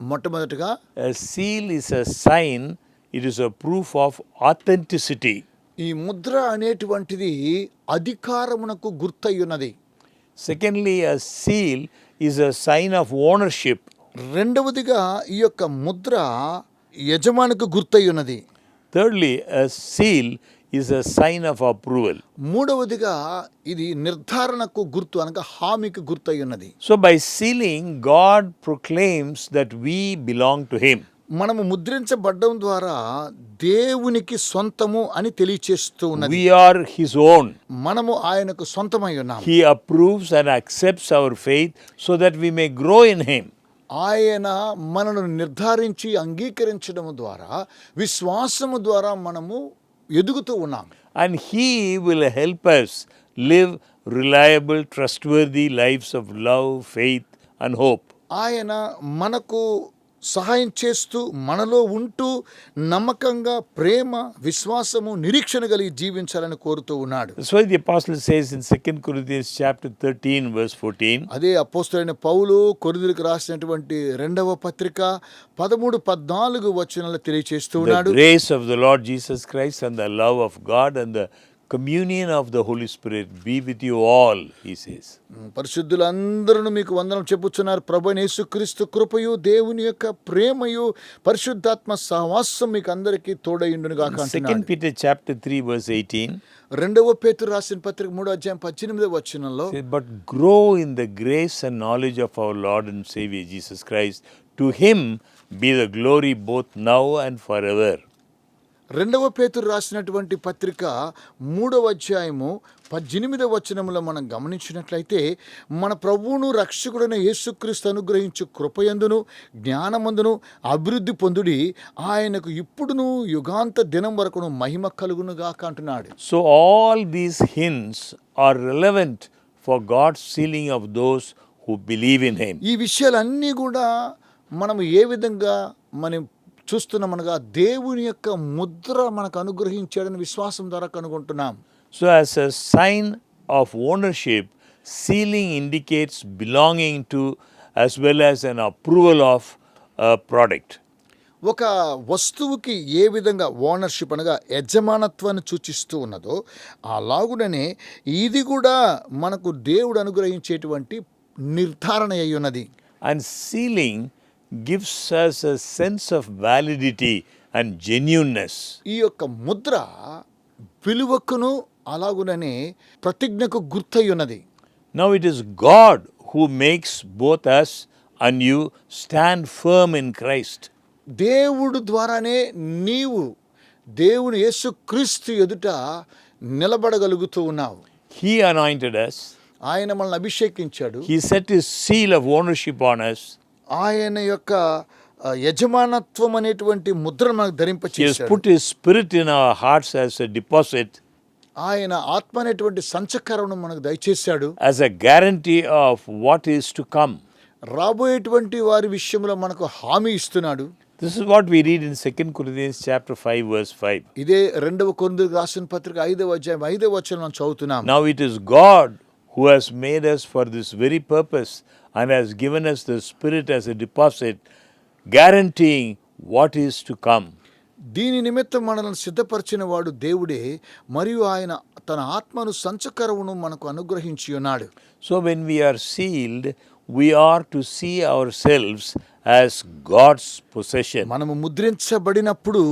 [SPEAKER 2] మొట్టమొదటిగా
[SPEAKER 1] a seal is a sign, it is a proof of authenticity.
[SPEAKER 2] ఈ ముద్ర అనేటువంటిది అధికారమునకు గుర్తయ్యున్నది.
[SPEAKER 1] Secondly, a seal is a sign of ownership.
[SPEAKER 2] రెండవదిగా ఈ యొక్క ముద్ర యజమానికి గుర్తయ్యున్నది.
[SPEAKER 1] Thirdly, a seal is a sign of approval.
[SPEAKER 2] మూడవదిగా ఇది నిర్ధారణకు గుర్తు అనగా హామీకి గుర్తయ్యున్నది.
[SPEAKER 1] So by sealing, God proclaims that we belong to him.
[SPEAKER 2] మనము ముద్రించబడ్డం ద్వారా దేవునికి సొంతము అని తెలియచేస్తూ ఉన్నది.
[SPEAKER 1] We are his own.
[SPEAKER 2] మనము ఆయనకు సొంతమై ఉన్నాము.
[SPEAKER 1] He approves and accepts our faith so that we may grow in him.
[SPEAKER 2] ఆయన మనను నిర్ధారించి అంగీకరించడం ద్వారా విశ్వాసము ద్వారా మనము ఎదుగుతూ ఉన్నాం.
[SPEAKER 1] And he will help us live reliable, trustworthy lives of love, faith and hope.
[SPEAKER 2] ఆయన మనకు సహాయం చేస్తూ మనలో ఉంటూ నమ్మకంగా ప్రేమ, విశ్వాసము, నిరీక్షణ కలిగి జీవించాలని కోరుతూ ఉన్నాడు.
[SPEAKER 1] That's why the apostle says in 2 Corinthians chapter 13 verse 14.
[SPEAKER 2] అదే అపోస్తలుడైన పౌలు కొరింథీయులకు రాసినటువంటి 2వ పత్రిక 13, 14 వచనాలు తెలియచేస్తూ
[SPEAKER 1] The
[SPEAKER 2] ఉన్నాడు.
[SPEAKER 1] grace of the Lord Jesus Christ and the love of God and the communion of the Holy Spirit be with you all, he says.
[SPEAKER 2] పరిశుద్ధులందరూ మీకు వందనం చెప్పుచున్నారు. ప్రభువైన యేసుక్రీస్తు కృపయు, దేవుని యొక్క ప్రేమయు, పరిశుద్ధాత్మ సహవాసం మీకు అందరికీ తోడైండును గాక అంటున్నాడు.
[SPEAKER 1] 2 Peter chapter 3 verse 18.
[SPEAKER 2] 2వ పేతురు రాసిన పత్రిక 3వ అధ్యాయం 18వ వచనంలో,
[SPEAKER 1] But grow in the grace and knowledge of our Lord and Savior Jesus Christ. To him be the glory both now and forever.
[SPEAKER 2] 2వ పేతురు రాసినటువంటి పత్రిక 3వ అధ్యాయము 18వ వచనంలో మనం గమనించినట్లయితే, మన ప్రభువును రక్షకుడైన యేసుక్రీస్తు అనుగ్రహించు కృపయందును జ్ఞానమందును అభివృద్ధి పొందుడి, ఆయనకు ఇప్పుడును యుగాంత దినం వరకును మహిమ కలుగును గాక అంటున్నాడు.
[SPEAKER 1] So all these hints are relevant for God's sealing of those who believe in him.
[SPEAKER 2] ఈ విషయాలన్నీ కూడా మనం ఏ విధంగా మనం చూస్తున్నామనగా దేవుని యొక్క ముద్ర మనకు అనుగ్రహించాడని విశ్వాసం ద్వారా కనుగొంటున్నాం.
[SPEAKER 1] So as a sign of ownership, sealing indicates belonging to as well as an approval of a product.
[SPEAKER 2] ఒక వస్తువుకి ఏ విధంగా ఓనర్షిప్ అనగా యజమానత్వాన్ని సూచిస్తూ ఉన్నదో అలాగుననే ఇది కూడా మనకు దేవుడు అనుగ్రహించేటువంటి నిర్ధారణ అయి ఉన్నది.
[SPEAKER 1] And sealing gives us a sense of validity and genuineness.
[SPEAKER 2] ఈ యొక్క ముద్ర విలువకును అలాగుననే ప్రతిజ్ఞకు గుర్తై ఉన్నది.
[SPEAKER 1] Now it is God who makes both us and you stand firm in Christ.
[SPEAKER 2] దేవుడు ద్వారానే నీవు దేవుని యేసుక్రీస్తు ఎదుట నిలబడగలుగుతూ ఉన్నావు.
[SPEAKER 1] He anointed us.
[SPEAKER 2] ఆయన మనల్ని అభిషేకించాడు.
[SPEAKER 1] He set his seal of ownership on us.
[SPEAKER 2] ఆయన యొక్క యజమానత్వం అనేటువంటి ముద్రను మనకు
[SPEAKER 1] He has
[SPEAKER 2] ధరింపచేశాడు.
[SPEAKER 1] put his spirit in our hearts as a deposit,
[SPEAKER 2] ఆయన ఆత్మ అనేటువంటి సంచకరణను మనకు దయచేశాడు.
[SPEAKER 1] as a guarantee of what is to come.
[SPEAKER 2] రాబోయేటువంటి వారి విషయంలో మనకు హామీ ఇస్తున్నాడు.
[SPEAKER 1] This is what we read in 2 Corinthians chapter 5 verse 5.
[SPEAKER 2] ఇదే 2 కొరింథీయులకు రాసిన పత్రిక 5వ అధ్యాయం 5వ వచనం మనం చదువుతున్నాం.
[SPEAKER 1] Now it is God who has made us for this very purpose and has given us the Spirit as a deposit, guaranteeing what is to come.
[SPEAKER 2] దీని నిమిత్తం మనల్ని సిద్ధపరిచిన వాడు దేవుడే, మరియు ఆయన తన ఆత్మను సంచకరవును మనకు అనుగ్రహించి ఉన్నాడు.
[SPEAKER 1] So when we are sealed, we are to see ourselves as God's possession.
[SPEAKER 2] మనము ముద్రించబడినప్పుడు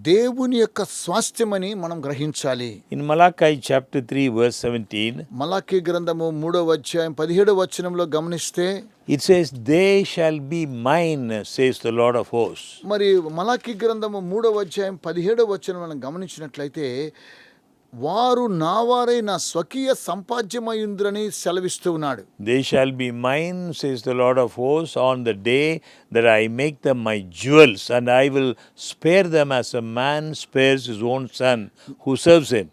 [SPEAKER 2] దేవుని యొక్క స్వాస్థ్యమని మనం గ్రహించాలి.
[SPEAKER 1] In Malachi chapter 3 verse 17,
[SPEAKER 2] Malachi గ్రంథము 3వ అధ్యాయం 17వ వచనంలో గమనిస్తే
[SPEAKER 1] it says, "They shall be mine, says the Lord of hosts."
[SPEAKER 2] మరి మలాకీ గ్రంథము 3వ అధ్యాయం 17వ వచనం మనం గమనించినట్లయితే వారు నావారై నా స్వకీయ సంపాద్యమయుంద్రని సెలవిస్తూ ఉన్నాడు.
[SPEAKER 1] They shall be mine, says the Lord of hosts, on the day that I make them my jewels, and I will spare them as a man spares his own son who serves him.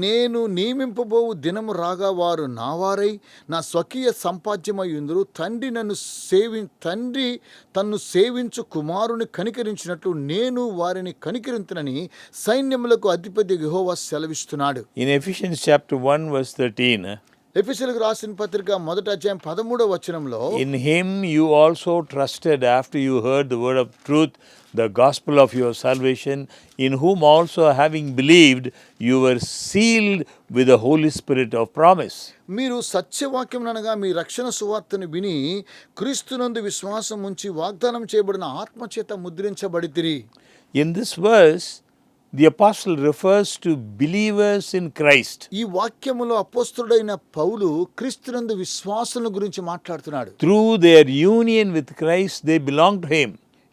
[SPEAKER 2] నేను నియమింపబోవు దినము రాగా వారు నావారై నా స్వకీయ సంపాద్యమయుందురు. తండ్రి తన్ను సేవించు కుమారుని కనికరించినట్లు నేను వారిని కనికరింతునని సైన్యములకు అధిపతి యెహోవా సెలవిస్తున్నాడు.
[SPEAKER 1] In Ephesians chapter 1 verse 13,
[SPEAKER 2] ఎఫెసీయులకు రాసిన పత్రిక 1వ అధ్యాయం 13వ వచనంలో
[SPEAKER 1] in him you also trusted after you heard the word of truth, the gospel of your salvation, in whom also having believed you were sealed with the Holy Spirit of promise.
[SPEAKER 2] మీరు సత్యవాక్యం అనగా మీ రక్షణ సువార్తను విని క్రీస్తునందు విశ్వాసం ఉంచి వాగ్దానం చేయబడిన ఆత్మచేత ముద్రించబడితిరి.
[SPEAKER 1] In this verse, the apostle refers to believers in Christ.
[SPEAKER 2] ఈ వాక్యములో అపోస్తలుడైన పౌలు క్రీస్తునందు విశ్వాసుల గురించి మాట్లాడుతున్నాడు.
[SPEAKER 1] Through their union with Christ, they belong to him.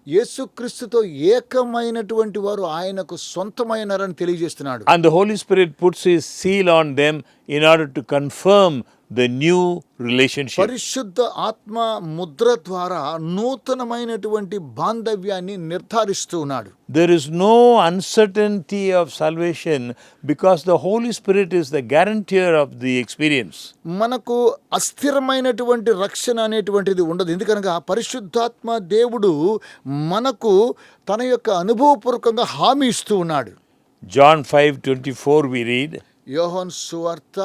[SPEAKER 2] యేసుక్రీస్తుతో ఏకమైనటువంటి వారు ఆయనకు సొంతమైనారని తెలియజేస్తున్నాడు.
[SPEAKER 1] And the Holy Spirit puts his seal on them in order to confirm the new relationship.
[SPEAKER 2] పరిశుద్ధ ఆత్మ ముద్ర ద్వారా నూతనమైనటువంటి బాంధవ్యాన్ని నిర్ధారిస్తూ ఉన్నాడు.
[SPEAKER 1] There is no uncertainty of salvation because the Holy Spirit is the guarantor of the experience.
[SPEAKER 2] మనకు అస్థిరమైనటువంటి రక్షణ అనేటువంటిది ఉండదు. ఎందుకనగా పరిశుద్ధాత్మ దేవుడు మనకు తన యొక్క అనుభవపూర్వకంగా హామీ ఇస్తూ ఉన్నాడు.
[SPEAKER 1] John 5:24 we read,
[SPEAKER 2] యోహాను సువార్త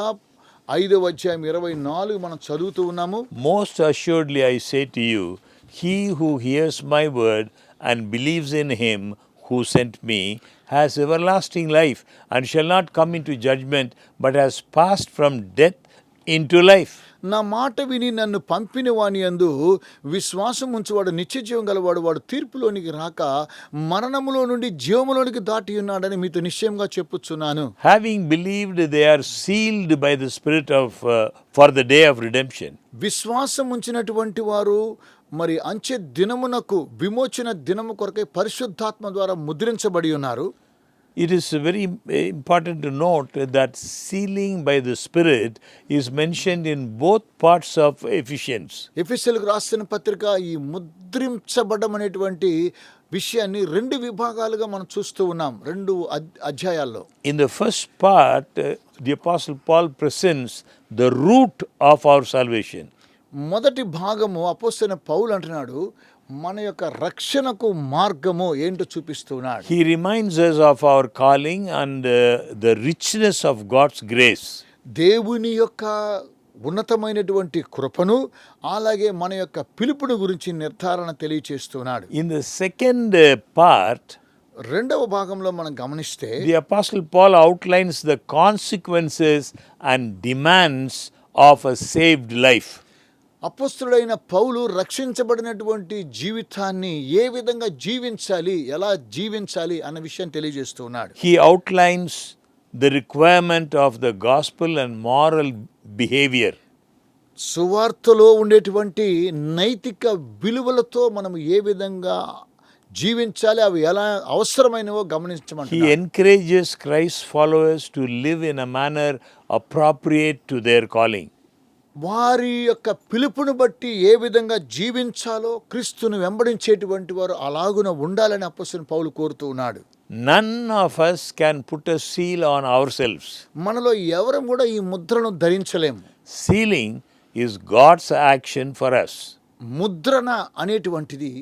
[SPEAKER 2] 5వ అధ్యాయం 24 మనం చదువుతూ ఉన్నాము.
[SPEAKER 1] "Most assuredly I say to you, he who hears my word and believes in him who sent me has everlasting life and shall not come into judgment, but has passed from death into life."
[SPEAKER 2] నా మాట విని నన్ను పంపిన వాని యందు విశ్వాసం ఉంచువాడు నిత్యజీవం గలవాడు, వాడు తీర్పులోనికి రాక మరణములో నుండి జీవములోనికి దాటి ఉన్నాడని మీతో నిశ్చయంగా చెప్పుచున్నాను.
[SPEAKER 1] Having believed, they are sealed by the Spirit for the day of redemption.
[SPEAKER 2] విశ్వాసం ఉంచినటువంటి వారు మరి అంచె దినమునకు విమోచన దినము కొరకై పరిశుద్ధాత్మ ద్వారా ముద్రించబడి ఉన్నారు.
[SPEAKER 1] It is very important to note that sealing by the Spirit is mentioned in both parts of Ephesians.
[SPEAKER 2] ఎఫెసీయులకు రాసిన పత్రిక ఈ ముద్రించబడడం అనేటువంటి విషయాన్ని 2 విభాగాలుగా మనం చూస్తూ ఉన్నాం, 2 అధ్యాయాల్లో.
[SPEAKER 1] In the first part, the Apostle Paul presents the root of our salvation.
[SPEAKER 2] మొదటి భాగము అపోస్తలుడైన పౌలు అంటున్నాడు మన యొక్క రక్షణకు మార్గము ఏంటో చూపిస్తున్నాడు.
[SPEAKER 1] He reminds us of our calling and the richness of God's grace.
[SPEAKER 2] దేవుని యొక్క ఉన్నతమైనటువంటి కృపను అలాగే మన యొక్క పిలుపును గురించి నిర్ధారణ తెలియచేస్తున్నాడు.
[SPEAKER 1] In the second part,
[SPEAKER 2] 2వ భాగంలో మనం గమనిస్తే
[SPEAKER 1] the Apostle Paul outlines the consequences and demands of a saved life.
[SPEAKER 2] అపోస్తలుడైన పౌలు రక్షించబడినటువంటి జీవితాన్ని ఏ విధంగా జీవించాలి, ఎలా జీవించాలి అన్న విషయం తెలియజేస్తూ ఉన్నాడు.
[SPEAKER 1] He outlines the requirement of the gospel and moral behavior.
[SPEAKER 2] సువార్తలో ఉండేటువంటి నైతిక విలువలతో మనం ఏ విధంగా జీవించాలి, అవి ఎలా అవసరమైనవో
[SPEAKER 1] He
[SPEAKER 2] గమనించమంటున్నాడు.
[SPEAKER 1] encourages Christ's followers to live in a manner appropriate to their calling.
[SPEAKER 2] వారి యొక్క పిలుపును బట్టి ఏ విధంగా జీవించాలో క్రీస్తును వెంబడించేటువంటి వారు అలాగున ఉండాలని అపోస్తలుడైన పౌలు కోరుతూ ఉన్నాడు.
[SPEAKER 1] None of us can put a seal on ourselves.
[SPEAKER 2] మనలో ఎవరం కూడా ఈ ముద్రను ధరించలేము.
[SPEAKER 1] Sealing is God's action for us.
[SPEAKER 2] ముద్రణ అనేటువంటిది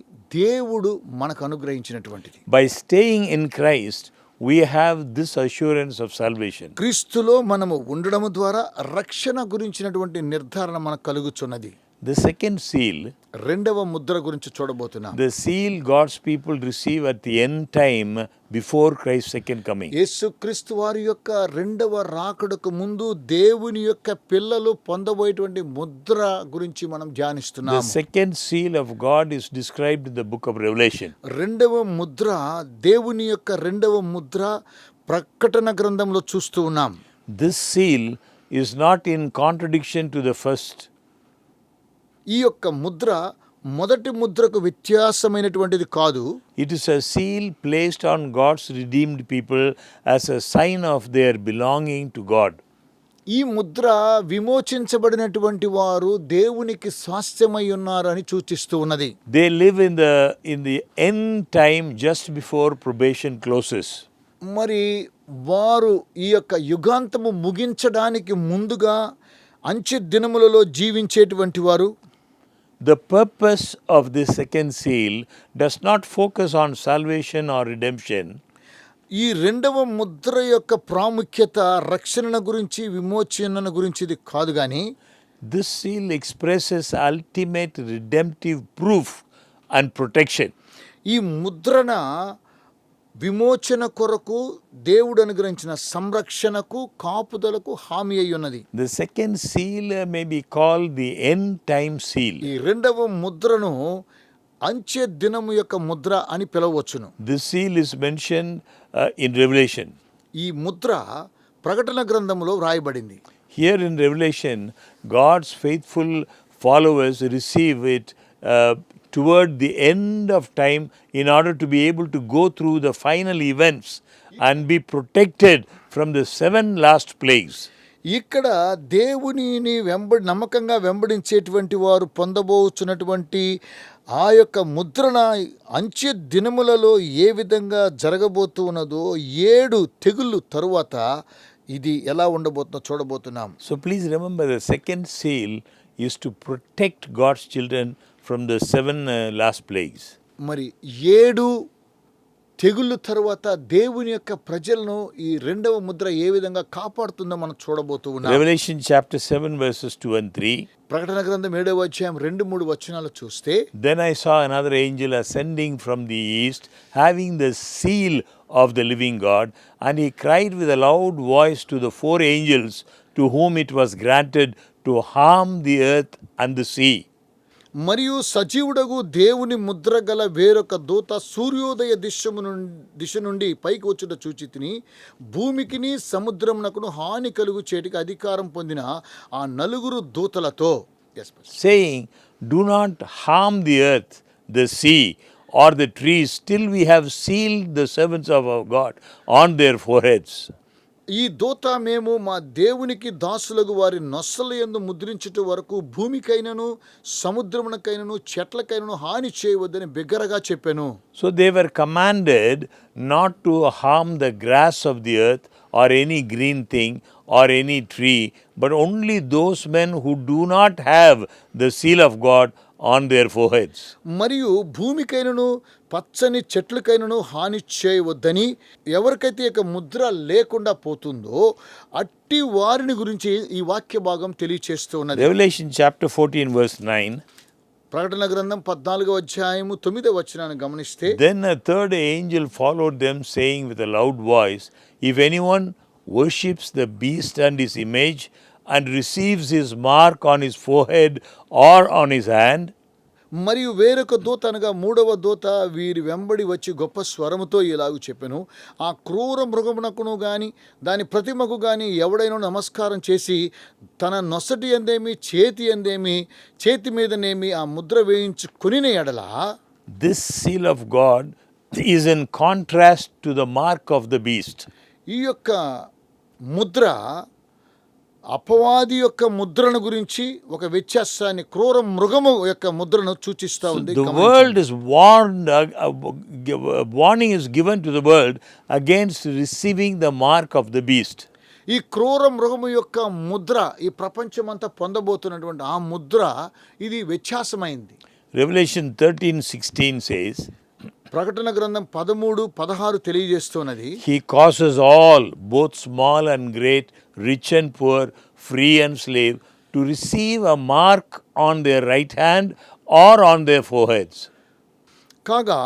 [SPEAKER 2] దేవుడు మనకు అనుగ్రహించినటువంటిది.
[SPEAKER 1] By staying in Christ, we have this assurance of salvation.
[SPEAKER 2] క్రీస్తులో మనము ఉండడము ద్వారా రక్షణ గురించినటువంటి నిర్ధారణ మనకు కలుగుచున్నది.
[SPEAKER 1] The second seal,
[SPEAKER 2] రెండవ ముద్ర గురించి చూడబోతున్నాం.
[SPEAKER 1] the seal God's people receive at the end time before Christ's second coming.
[SPEAKER 2] యేసుక్రీస్తు వారి యొక్క రెండవ రాకడకు ముందు దేవుని యొక్క పిల్లలు పొందబోయేటువంటి ముద్ర గురించి మనం
[SPEAKER 1] The
[SPEAKER 2] ధ్యానిస్తున్నాము.
[SPEAKER 1] second seal of God is described in the book of Revelation.
[SPEAKER 2] రెండవ ముద్ర, దేవుని యొక్క రెండవ ముద్ర ప్రకటన గ్రంథంలో చూస్తూ ఉన్నాం.
[SPEAKER 1] This seal is not in contradiction to the first.
[SPEAKER 2] ఈ యొక్క ముద్ర మొదటి ముద్రకు వ్యత్యాసమైనటువంటిది కాదు.
[SPEAKER 1] It is a seal placed on God's redeemed people as a sign of their belonging to God.
[SPEAKER 2] ఈ ముద్ర విమోచించబడినటువంటి వారు దేవునికి స్వాస్థ్యమై ఉన్నారు అని సూచిస్తూ ఉన్నది.
[SPEAKER 1] They live in the end time just before probation closes.
[SPEAKER 2] మరి వారు ఈ యొక్క యుగాంతము ముగించడానికి ముందుగా అంచె దినములలో జీవించేటువంటి వారు.
[SPEAKER 1] The purpose of this second seal does not focus on salvation or redemption.
[SPEAKER 2] ఈ రెండవ ముద్ర యొక్క ప్రాముఖ్యత రక్షణ గురించి, విమోచన గురించిది కాదు కానీ
[SPEAKER 1] This seal expresses ultimate redemptive proof and protection.
[SPEAKER 2] ఈ ముద్రణ విమోచన కొరకు దేవుడు అనుగ్రహించిన సంరక్షణకు, కాపుదలకు హామీ అయి ఉన్నది.
[SPEAKER 1] The second seal may be called the end time seal.
[SPEAKER 2] ఈ రెండవ ముద్రను అంచె దినము యొక్క ముద్ర అని పిలవచ్చును.
[SPEAKER 1] This seal is mentioned in Revelation.
[SPEAKER 2] ఈ ముద్ర ప్రకటన గ్రంథములో వ్రాయబడింది.
[SPEAKER 1] Here in Revelation, God's faithful followers receive it toward the end of time in order to be able to go through the final events and be protected from the 7 last plagues.
[SPEAKER 2] ఇక్కడ దేవునిని నమ్మకంగా వెంబడించేటువంటి వారు పొందబోచున్నటువంటి ఆ యొక్క ముద్రణ అంచె దినములలో ఏ విధంగా జరగబోతూ ఉన్నదో 7 తెగుళ్ళు తరువాత ఇది ఎలా ఉండబోతుందో చూడబోతున్నాం.
[SPEAKER 1] So please remember, the second seal is to protect God's children from the 7 last plagues.
[SPEAKER 2] మరి 7 తెగుళ్ళు తరువాత దేవుని యొక్క ప్రజలను ఈ రెండవ ముద్ర ఏ విధంగా కాపాడుతుందో మనం చూడబోతూ ఉన్నాం.
[SPEAKER 1] Revelation chapter 7 verses 2 and 3.
[SPEAKER 2] ప్రకటన గ్రంథం 7వ అధ్యాయం 2-3 వచనాలు చూస్తే,
[SPEAKER 1] Then I saw another angel ascending from the east, having the seal of the living God, and he cried with a loud voice to the 4 angels to whom it was granted to harm the earth and the sea.
[SPEAKER 2] మరియు సజీవుడగు దేవుని ముద్ర గల వేరొక దూత సూర్యోదయ దిశ నుండి పైకి వచ్చుట చూచితిని. భూమికిని సముద్రమునకును హాని కలుగు చేటికి అధికారం పొందిన ఆ 4 దూతలతో,
[SPEAKER 1] saying, Do not harm the earth, the sea, or the trees, till we have sealed the servants of our God on their foreheads.
[SPEAKER 2] ఈ దూత మేము మా దేవునికి దాసులకు వారి నొస్సల యందు ముద్రించుట వరకు భూమికైనను సముద్రమునకైనను చెట్లకైనను హాని చేయవద్దని బిగ్గరగా చెప్పాను.
[SPEAKER 1] So they were commanded not to harm the grass of the earth or any green thing or any tree, but only those men who do not have the seal of God on their foreheads.
[SPEAKER 2] మరియు భూమికైనను పచ్చని చెట్లకైనను హాని చేయవద్దని, ఎవరికైతే ఇక ముద్ర లేకుండా పోతుందో అట్టి వారిని గురించి ఈ వాక్య భాగం తెలియచేస్తూ ఉన్నది.
[SPEAKER 1] Revelation chapter 14 verse 9.
[SPEAKER 2] ప్రకటన గ్రంథం 14వ అధ్యాయము 9వ వచనాన్ని గమనిస్తే,
[SPEAKER 1] Then a third angel followed them, saying with a loud voice, If anyone worships the beast and his image, and receives his mark on his forehead or on his hand,
[SPEAKER 2] మరియు వేరొక దూత అనగా మూడవ దూత వీరి వెంబడి వచ్చి గొప్ప స్వరముతో ఇలాగు చెప్పెను, ఆ క్రూర మృగమునకును గాని దాని ప్రతిమకు గాని ఎవడైనా నమస్కారం చేసి తన నొసటి ఎందేమి చేతి మీదనేమి ఆ ముద్ర వేయించుకొనిన ఎడల,
[SPEAKER 1] this seal of God is in contrast to the mark of the beast.
[SPEAKER 2] ఈ యొక్క ముద్ర అపవాది యొక్క ముద్రను గురించి ఒక వ్యత్యాసాన్ని, క్రూర మృగము యొక్క ముద్రను సూచిస్తూ ఉంది.
[SPEAKER 1] The world is warned, warning is given to the world against receiving the mark of the beast.
[SPEAKER 2] ఈ క్రూర మృగము యొక్క ముద్ర ఈ ప్రపంచమంతా పొందబోతున్నటువంటి ఆ ముద్ర ఇది వ్యత్యాసమైంది.
[SPEAKER 1] Revelation 13:16 says,
[SPEAKER 2] ప్రకటన గ్రంథం 13:16 తెలియజేస్తున్నది,
[SPEAKER 1] he causes all, both small and great, rich and poor, free and slave, to receive a mark on their right hand or on their foreheads.
[SPEAKER 2] కాగా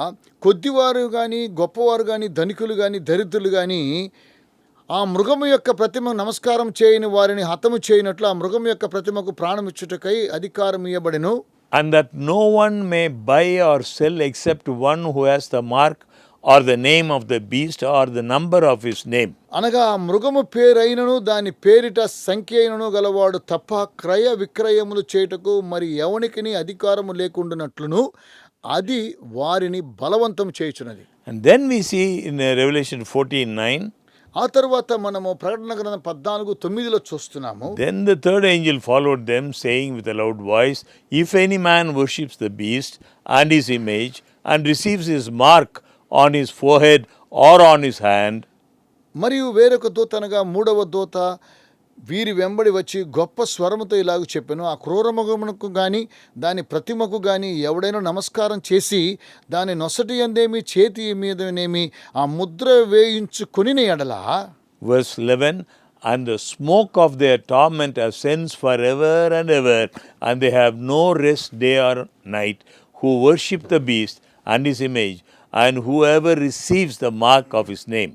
[SPEAKER 2] కొద్దివారు కానీ గొప్పవారు కానీ ధనికులు కానీ దరిద్రులు కానీ ఆ మృగము యొక్క ప్రతిమ నమస్కారం చేయని వారిని హతము చేయనట్లు ఆ మృగము యొక్క ప్రతిమకు ప్రాణమిచ్చుటకై అధికారం ఇవ్వబడెను.
[SPEAKER 1] And that no one may buy or sell except one who has the mark or the name of the beast or the number of his name.
[SPEAKER 2] అనగా ఆ మృగము పేరైనను దాని పేరిట సంఖ్య అయినను గలవాడు తప్ప క్రయ విక్రయములు చేయుటకు మరి ఎవనికిని అధికారము లేకుండానట్లును అది వారిని బలవంతం చేయుచున్నది.
[SPEAKER 1] And then we see in Revelation 14:9,
[SPEAKER 2] ఆ తర్వాత మనము ప్రకటన గ్రంథం 14:9 చూస్తున్నాము.
[SPEAKER 1] then the third angel followed them, saying with a loud voice, if any man worships the beast and his image and receives his mark on his forehead or on his hand.
[SPEAKER 2] మరియు వేరొక దూత అనగా మూడవ దూత వీరి వెంబడి వచ్చి గొప్ప స్వరముతో ఇలాగ చెప్పెను, ఆ క్రూరమృగమునకు గాని దాని ప్రతిమకు గాని ఎవడైనా నమస్కారం చేసి దాని నొసటి ఎందేమి చేతి మీదనేమి ఆ ముద్ర వేయించుకొనిన ఎడల.
[SPEAKER 1] Verse 11, and the smoke of their torment ascends forever and ever, and they have no rest day or night, who worship the beast and his image, and whoever receives the mark of his name.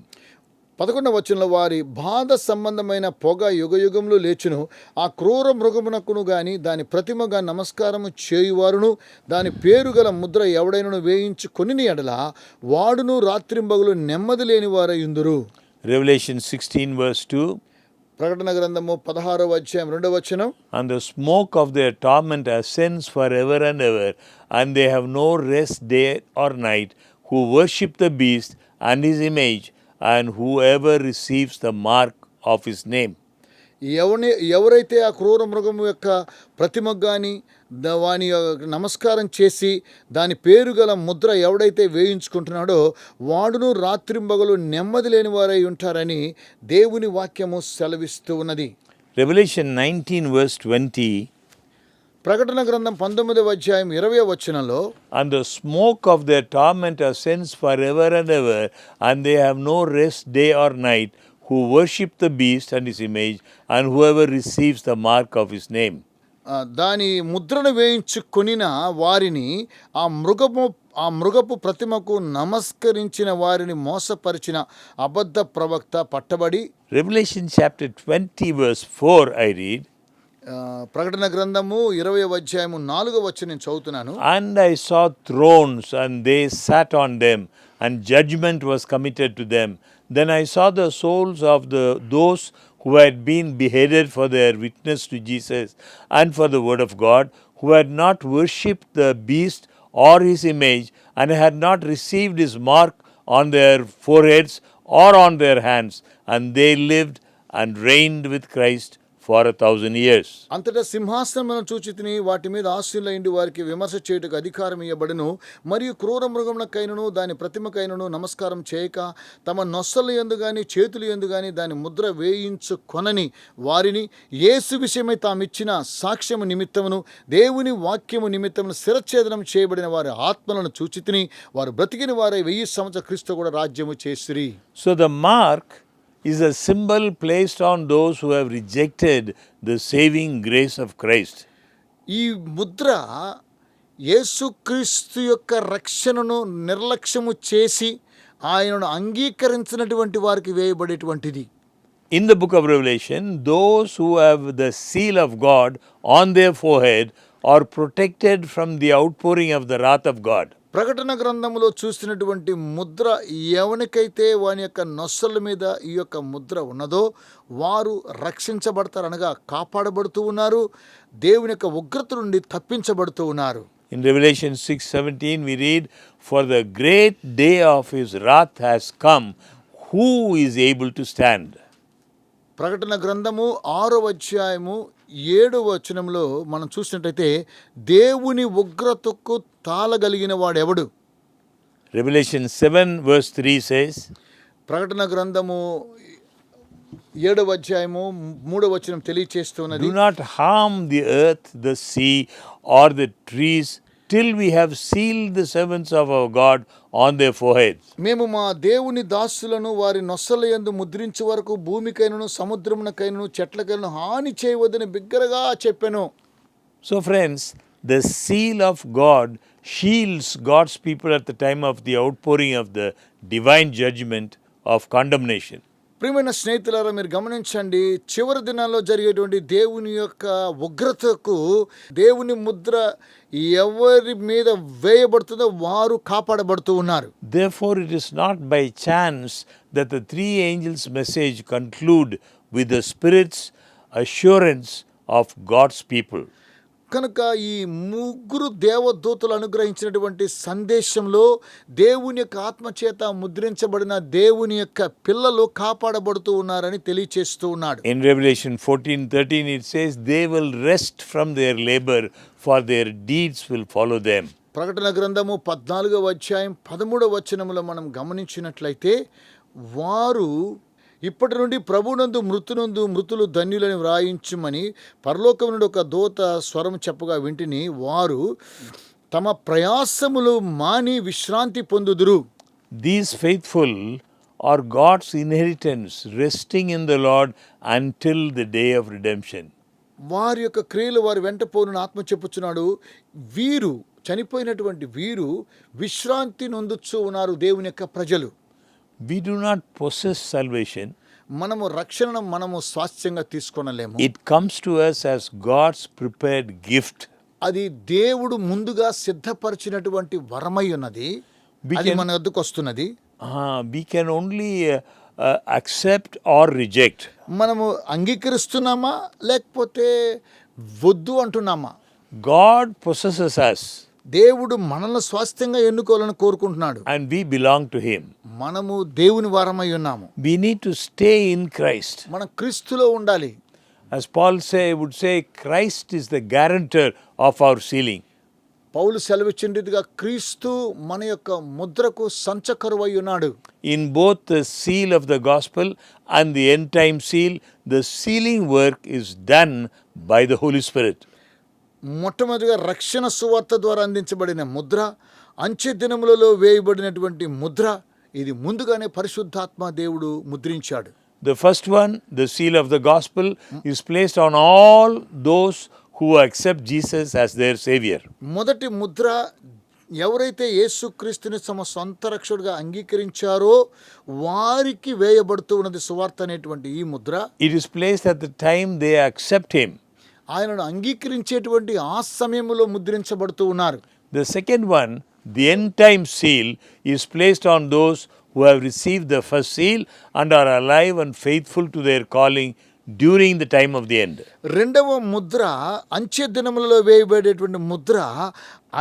[SPEAKER 2] 11వ వచనంలో వారి బాధ సంబంధమైన పొగ యుగయుగములు లేచును, ఆ క్రూర మృగమునకును గాని దాని ప్రతిమగా నమస్కారము చేయువారును దాని పేరు గల ముద్ర ఎవడైనను వేయించుకొనిన ఎడల వాడును రాత్రింబగలు నెమ్మది లేని వారయుందురు.
[SPEAKER 1] Revelation 16 verse 2,
[SPEAKER 2] ప్రకటన గ్రంథము 16వ అధ్యాయం 2వ వచనం,
[SPEAKER 1] and the smoke of their torment ascends forever and ever, and they have no rest day or night, who worship the beast and his image, and whoever receives the mark of his name.
[SPEAKER 2] ఎవరైతే ఆ క్రూర మృగము యొక్క ప్రతిమకు కానీ వాని నమస్కారం చేసి దాని పేరు గల ముద్ర ఎవడైతే వేయించుకుంటున్నాడో వాడును రాత్రింబగలు నెమ్మది లేని వారై ఉంటారని దేవుని వాక్యము సెలవిస్తూ ఉన్నది.
[SPEAKER 1] Revelation 19 verse 20,
[SPEAKER 2] ప్రకటన గ్రంథం 19వ అధ్యాయం 20వ వచనంలో,
[SPEAKER 1] and the smoke of their torment ascends forever and ever, and they have no rest day or night, who worship the beast and his image, and whoever receives the mark of his name.
[SPEAKER 2] దాని ముద్రను వేయించుకొనిన వారిని ఆ మృగపు ప్రతిమకు నమస్కరించిన వారిని మోసపరిచిన అబద్ధ ప్రవక్త పట్టబడి.
[SPEAKER 1] Revelation chapter 20 verse 4 I read,
[SPEAKER 2] ప్రకటన గ్రంథము 20వ అధ్యాయము 4వ వచనం నేను చదువుతున్నాను.
[SPEAKER 1] and I saw thrones, and they sat on them, and judgment was committed to them. Then I saw the souls of those who had been beheaded for their witness to Jesus and for the word of God, who had not worshipped the beast or his image, and had not received his mark on their foreheads or on their hands, and they lived and reigned with Christ for 1,000 years.
[SPEAKER 2] అంతటా సింహాసనములను చూచితిని, వాటి మీద ఆశీనులైండి వారికి విమర్శ చేయుటకు అధికారం ఇవ్వబడును. మరియు క్రూర మృగమునకైనను దాని ప్రతిమకైనను నమస్కారం చేయక తమ నొస్సలు యందు గాని చేతులు యందు గాని దాని ముద్ర వేయించుకొనని వారిని యేసు విషయమై తామిచ్చిన సాక్ష్యము నిమిత్తమును దేవుని వాక్యము నిమిత్తమును శిరచ్ఛేదనం చేయబడిన వారి ఆత్మలను చూచితిని, వారు బ్రతికిన వారై 1000 సంవత్సరాల క్రీస్తు కూడా రాజ్యము చేసిరి.
[SPEAKER 1] So the mark is a symbol placed on those who have rejected the saving grace of Christ.
[SPEAKER 2] ఈ ముద్ర యేసుక్రీస్తు యొక్క రక్షణను నిర్లక్ష్యము చేసి ఆయనను అంగీకరించినటువంటి వారికి వేయబడేటువంటిది.
[SPEAKER 1] in the book of Revelation, those who have the seal of God on their forehead are protected from the outpouring of the wrath of God.
[SPEAKER 2] ప్రకటన గ్రంథంలో చూసినటువంటి ముద్ర ఎవరికైతే వాని యొక్క నొస్సల మీద ఈ యొక్క ముద్ర ఉన్నదో వారు రక్షించబడతారు, అనగా కాపాడబడుతూ ఉన్నారు, దేవుని యొక్క ఉగ్రత నుండి తప్పించబడుతూ ఉన్నారు.
[SPEAKER 1] In Revelation 6:17 we read, "For the great day of his wrath has come, who is able to stand?"
[SPEAKER 2] ప్రకటన గ్రంథము 6వ అధ్యాయము 7వ వచనంలో మనం చూసినట్టయితే దేవుని ఉగ్రతకు తాళగలిగిన వాడెవడు?
[SPEAKER 1] Revelation 7 verse 3 says,
[SPEAKER 2] ప్రకటన గ్రంథము 7వ అధ్యాయము 3వ వచనం తెలియచేస్తున్నది,
[SPEAKER 1] "Do not harm the earth, the sea, or the trees, till we have sealed the servants of our God on their foreheads."
[SPEAKER 2] మేము మా దేవుని దాసులను వారి నొస్సల యందు ముద్రించే వరకు భూమికైనను సముద్రమునకైనను చెట్లకైనను హాని చేయవద్దని బిగ్గరగా చెప్పెను.
[SPEAKER 1] So friends, the seal of God shields God's people at the time of the outpouring of the divine judgment of condemnation.
[SPEAKER 2] ప్రియమైన స్నేహితులారా, మీరు గమనించండి, చివరి దినాల్లో జరిగేటువంటి దేవుని యొక్క ఉగ్రతకు దేవుని ముద్ర ఎవరి మీద వేయబడుతుందో వారు కాపాడబడుతూ ఉన్నారు.
[SPEAKER 1] Therefore, it is not by chance that the three angels' message conclude with the Spirit's assurance of God's people.
[SPEAKER 2] కనుక ఈ ముగ్గురు దేవదూతలు అనుగ్రహించినటువంటి సందేశంలో దేవుని యొక్క ఆత్మచేత ముద్రించబడిన దేవుని యొక్క పిల్లలు కాపాడబడుతూ ఉన్నారని తెలియచేస్తూ ఉన్నాడు.
[SPEAKER 1] In Revelation 14:13 it says, "They will rest from their labor, for their deeds will follow them."
[SPEAKER 2] ప్రకటన గ్రంథము 14వ అధ్యాయం 13వ వచనములో మనం గమనించినట్లయితే, వారు ఇప్పటి నుండి ప్రభునందు మృతులు ధన్యులని వ్రాయించుమని పరలోకం నుండి ఒక దూత స్వరం చెప్పగా వింటిని, వారు తమ ప్రయాసములు మాని విశ్రాంతి పొందుదురు.
[SPEAKER 1] These faithful are God's inheritance, resting in the Lord until the day of redemption.
[SPEAKER 2] వారి యొక్క క్రియలు వారి వెంట పోను ఆత్మ చెప్పుచున్నాడు. వీరు చనిపోయినటువంటి వీరు విశ్రాంతి నొందుచు ఉన్నారు, దేవుని యొక్క ప్రజలు.
[SPEAKER 1] We do not possess salvation.
[SPEAKER 2] మనము రక్షణను మనము స్వాస్థ్యంగా తీసుకొనలేము.
[SPEAKER 1] It comes to us as God's prepared gift.
[SPEAKER 2] అది దేవుడు ముందుగా సిద్ధపరిచినటువంటి వరమై ఉన్నది. అది మన వద్దకు వస్తున్నది.
[SPEAKER 1] We can only accept or reject.
[SPEAKER 2] మనము అంగీకరిస్తున్నామా లేకపోతే వద్దు అంటున్నామా?
[SPEAKER 1] God possesses us
[SPEAKER 2] దేవుడు మనల్ని స్వాస్థ్యంగా ఎన్నుకోవాలని కోరుకుంటున్నాడు.
[SPEAKER 1] and we belong to Him.
[SPEAKER 2] మనము దేవుని వారమై ఉన్నాము.
[SPEAKER 1] We need to stay in Christ.
[SPEAKER 2] మనం క్రీస్తులో ఉండాలి.
[SPEAKER 1] As Paul would say, Christ is the guarantor of our sealing.
[SPEAKER 2] పౌలు సెలవిచ్చిన రీతిగా క్రీస్తు మన యొక్క ముద్రకు సంచకరువై ఉన్నాడు.
[SPEAKER 1] In both the seal of the gospel and the end time seal, the sealing work is done by the Holy Spirit.
[SPEAKER 2] మొట్టమొదటిగా రక్షణ సువార్త ద్వారా అందించబడిన ముద్ర, అంచె దినములలో వేయబడినటువంటి ముద్ర, ఇది ముందుగానే పరిశుద్ధాత్మ దేవుడు ముద్రించాడు.
[SPEAKER 1] The first one, the seal of the gospel, is placed on all those who accept Jesus as their savior.
[SPEAKER 2] మొదటి ముద్ర ఎవరైతే యేసుక్రీస్తుని తమ సొంత రక్షకుడిగా అంగీకరించారో వారికి వేయబడుతూ ఉన్నది సువార్త అనేటువంటి ఈ Mudra.
[SPEAKER 1] It is placed at the time they accept Him.
[SPEAKER 2] ఆయనను అంగీకరించేటువంటి ఆ సమయంలో ముద్రించబడుతూ ఉన్నారు.
[SPEAKER 1] The second one, the end time seal, is placed on those who have received the first seal and are alive and faithful to their calling during the time of the end.
[SPEAKER 2] రెండవ ముద్ర అంచె దినములలో వేయబడేటువంటి ముద్ర.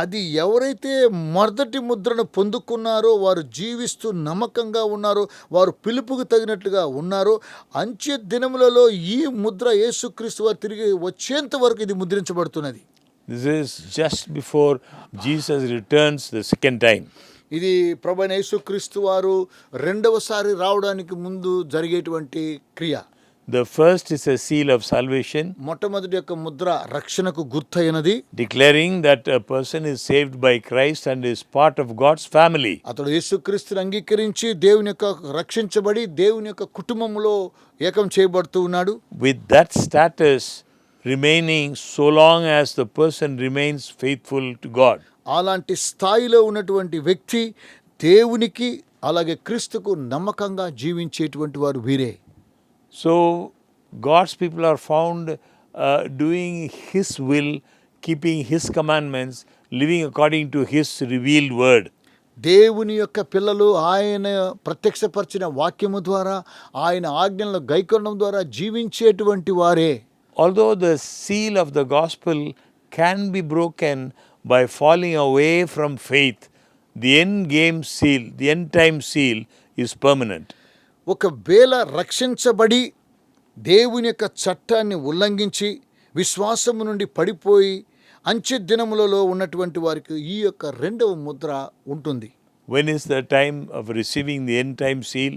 [SPEAKER 2] అది ఎవరైతే మొదటి ముద్రను పొందుకున్నారో వారు జీవిస్తూ నమ్మకంగా ఉన్నారో, వారు పిలుపుకు తగినట్లుగా ఉన్నారో, అంచె దినములలో ఈ ముద్ర యేసుక్రీస్తు వారు తిరిగి వచ్చేంత వరకు ఇది ముద్రించబడుతున్నది.
[SPEAKER 1] This is just before Jesus returns the second time.
[SPEAKER 2] ఇది ప్రభువైన యేసుక్రీస్తు వారు రెండవసారి రావడానికి ముందు జరిగేటువంటి క్రియ.
[SPEAKER 1] The first is a seal of salvation,
[SPEAKER 2] మొట్టమొదటి యొక్క ముద్ర రక్షణకు గుర్తయినది,
[SPEAKER 1] declaring that a person is saved by Christ and is part of God's family.
[SPEAKER 2] అతడు యేసుక్రీస్తుని అంగీకరించి దేవుని యొక్క రక్షించబడి దేవుని యొక్క కుటుంబంలో ఏకం చేయబడుతూ ఉన్నాడు.
[SPEAKER 1] With that status remaining so long as the person remains faithful to God.
[SPEAKER 2] అలాంటి స్థాయిలో ఉన్నటువంటి వ్యక్తి దేవునికి అలాగే క్రీస్తుకు నమ్మకంగా జీవించేటువంటి వారు వీరే.
[SPEAKER 1] So God's people are found doing His will, keeping His commandments, living according to His revealed word.
[SPEAKER 2] దేవుని యొక్క పిల్లలు ఆయన ప్రత్యక్షపరిచిన వాక్యము ద్వారా ఆయన ఆజ్ఞలను గైకొనడం ద్వారా జీవించేటువంటి వారే.
[SPEAKER 1] Although the seal of the gospel can be broken by falling away from faith, the end game seal, the end time seal is permanent.
[SPEAKER 2] ఒకవేళ రక్షించబడి దేవుని యొక్క చట్టాన్ని ఉల్లంఘించి విశ్వాసము నుండి పడిపోయి అంచె దినములలో ఉన్నటువంటి వారికి ఈ యొక్క రెండవ ముద్ర ఉంటుంది.
[SPEAKER 1] When is the time of receiving the end time seal?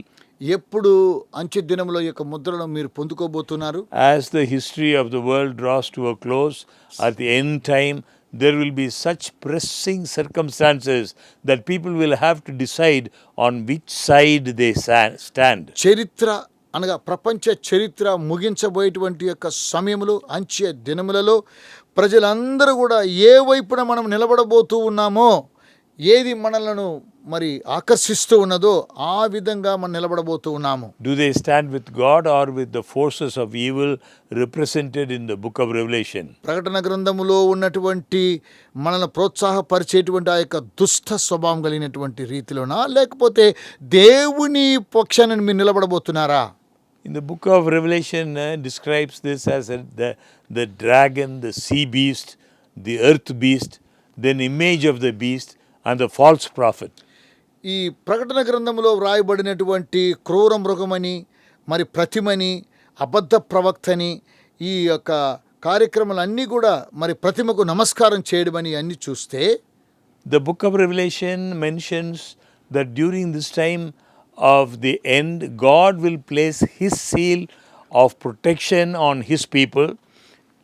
[SPEAKER 2] ఎప్పుడు అంచె దినముల యొక్క ముద్రను మీరు పొందుకోబోతున్నారు?
[SPEAKER 1] As the history of the world draws to a close, at the end time, there will be such pressing circumstances that people will have to decide on which side they stand.
[SPEAKER 2] చరిత్ర అనగా ప్రపంచ చరిత్ర ముగించబోయేటువంటి యొక్క సమయంలో అంచె దినములలో ప్రజలందరూ కూడా ఏ వైపున మనం నిలబడబోతూ ఉన్నామో, ఏది మనలను మరి ఆకర్షిస్తూ ఉన్నదో ఆ విధంగా మనం నిలబడబోతూ ఉన్నాము.
[SPEAKER 1] Do they stand with God or with the forces of evil represented in the book of Revelation?
[SPEAKER 2] ప్రకటన గ్రంథములో ఉన్నటువంటి మనల్ని ప్రోత్సాహపరిచేటువంటి ఆ యొక్క దుష్ట స్వభావం కలిగినటువంటి రీతిలోనా, లేకపోతే దేవుని పక్షాన మీరు నిలబడబోతున్నారా?
[SPEAKER 1] In the book of Revelation describes this as the dragon, the sea beast, the earth beast, then image of the beast and the false prophet.
[SPEAKER 2] ఈ ప్రకటన గ్రంథంలో వ్రాయబడినటువంటి క్రూర మృగమని, మరి ప్రతిమని, అబద్ధ ప్రవక్తని, ఈ యొక్క కార్యక్రమాలన్నీ కూడా మరి ప్రతిమకు నమస్కారం చేయడమని అన్ని చూస్తే,
[SPEAKER 1] The book of Revelation mentions that during this time of the end, God will place His seal of protection on His people.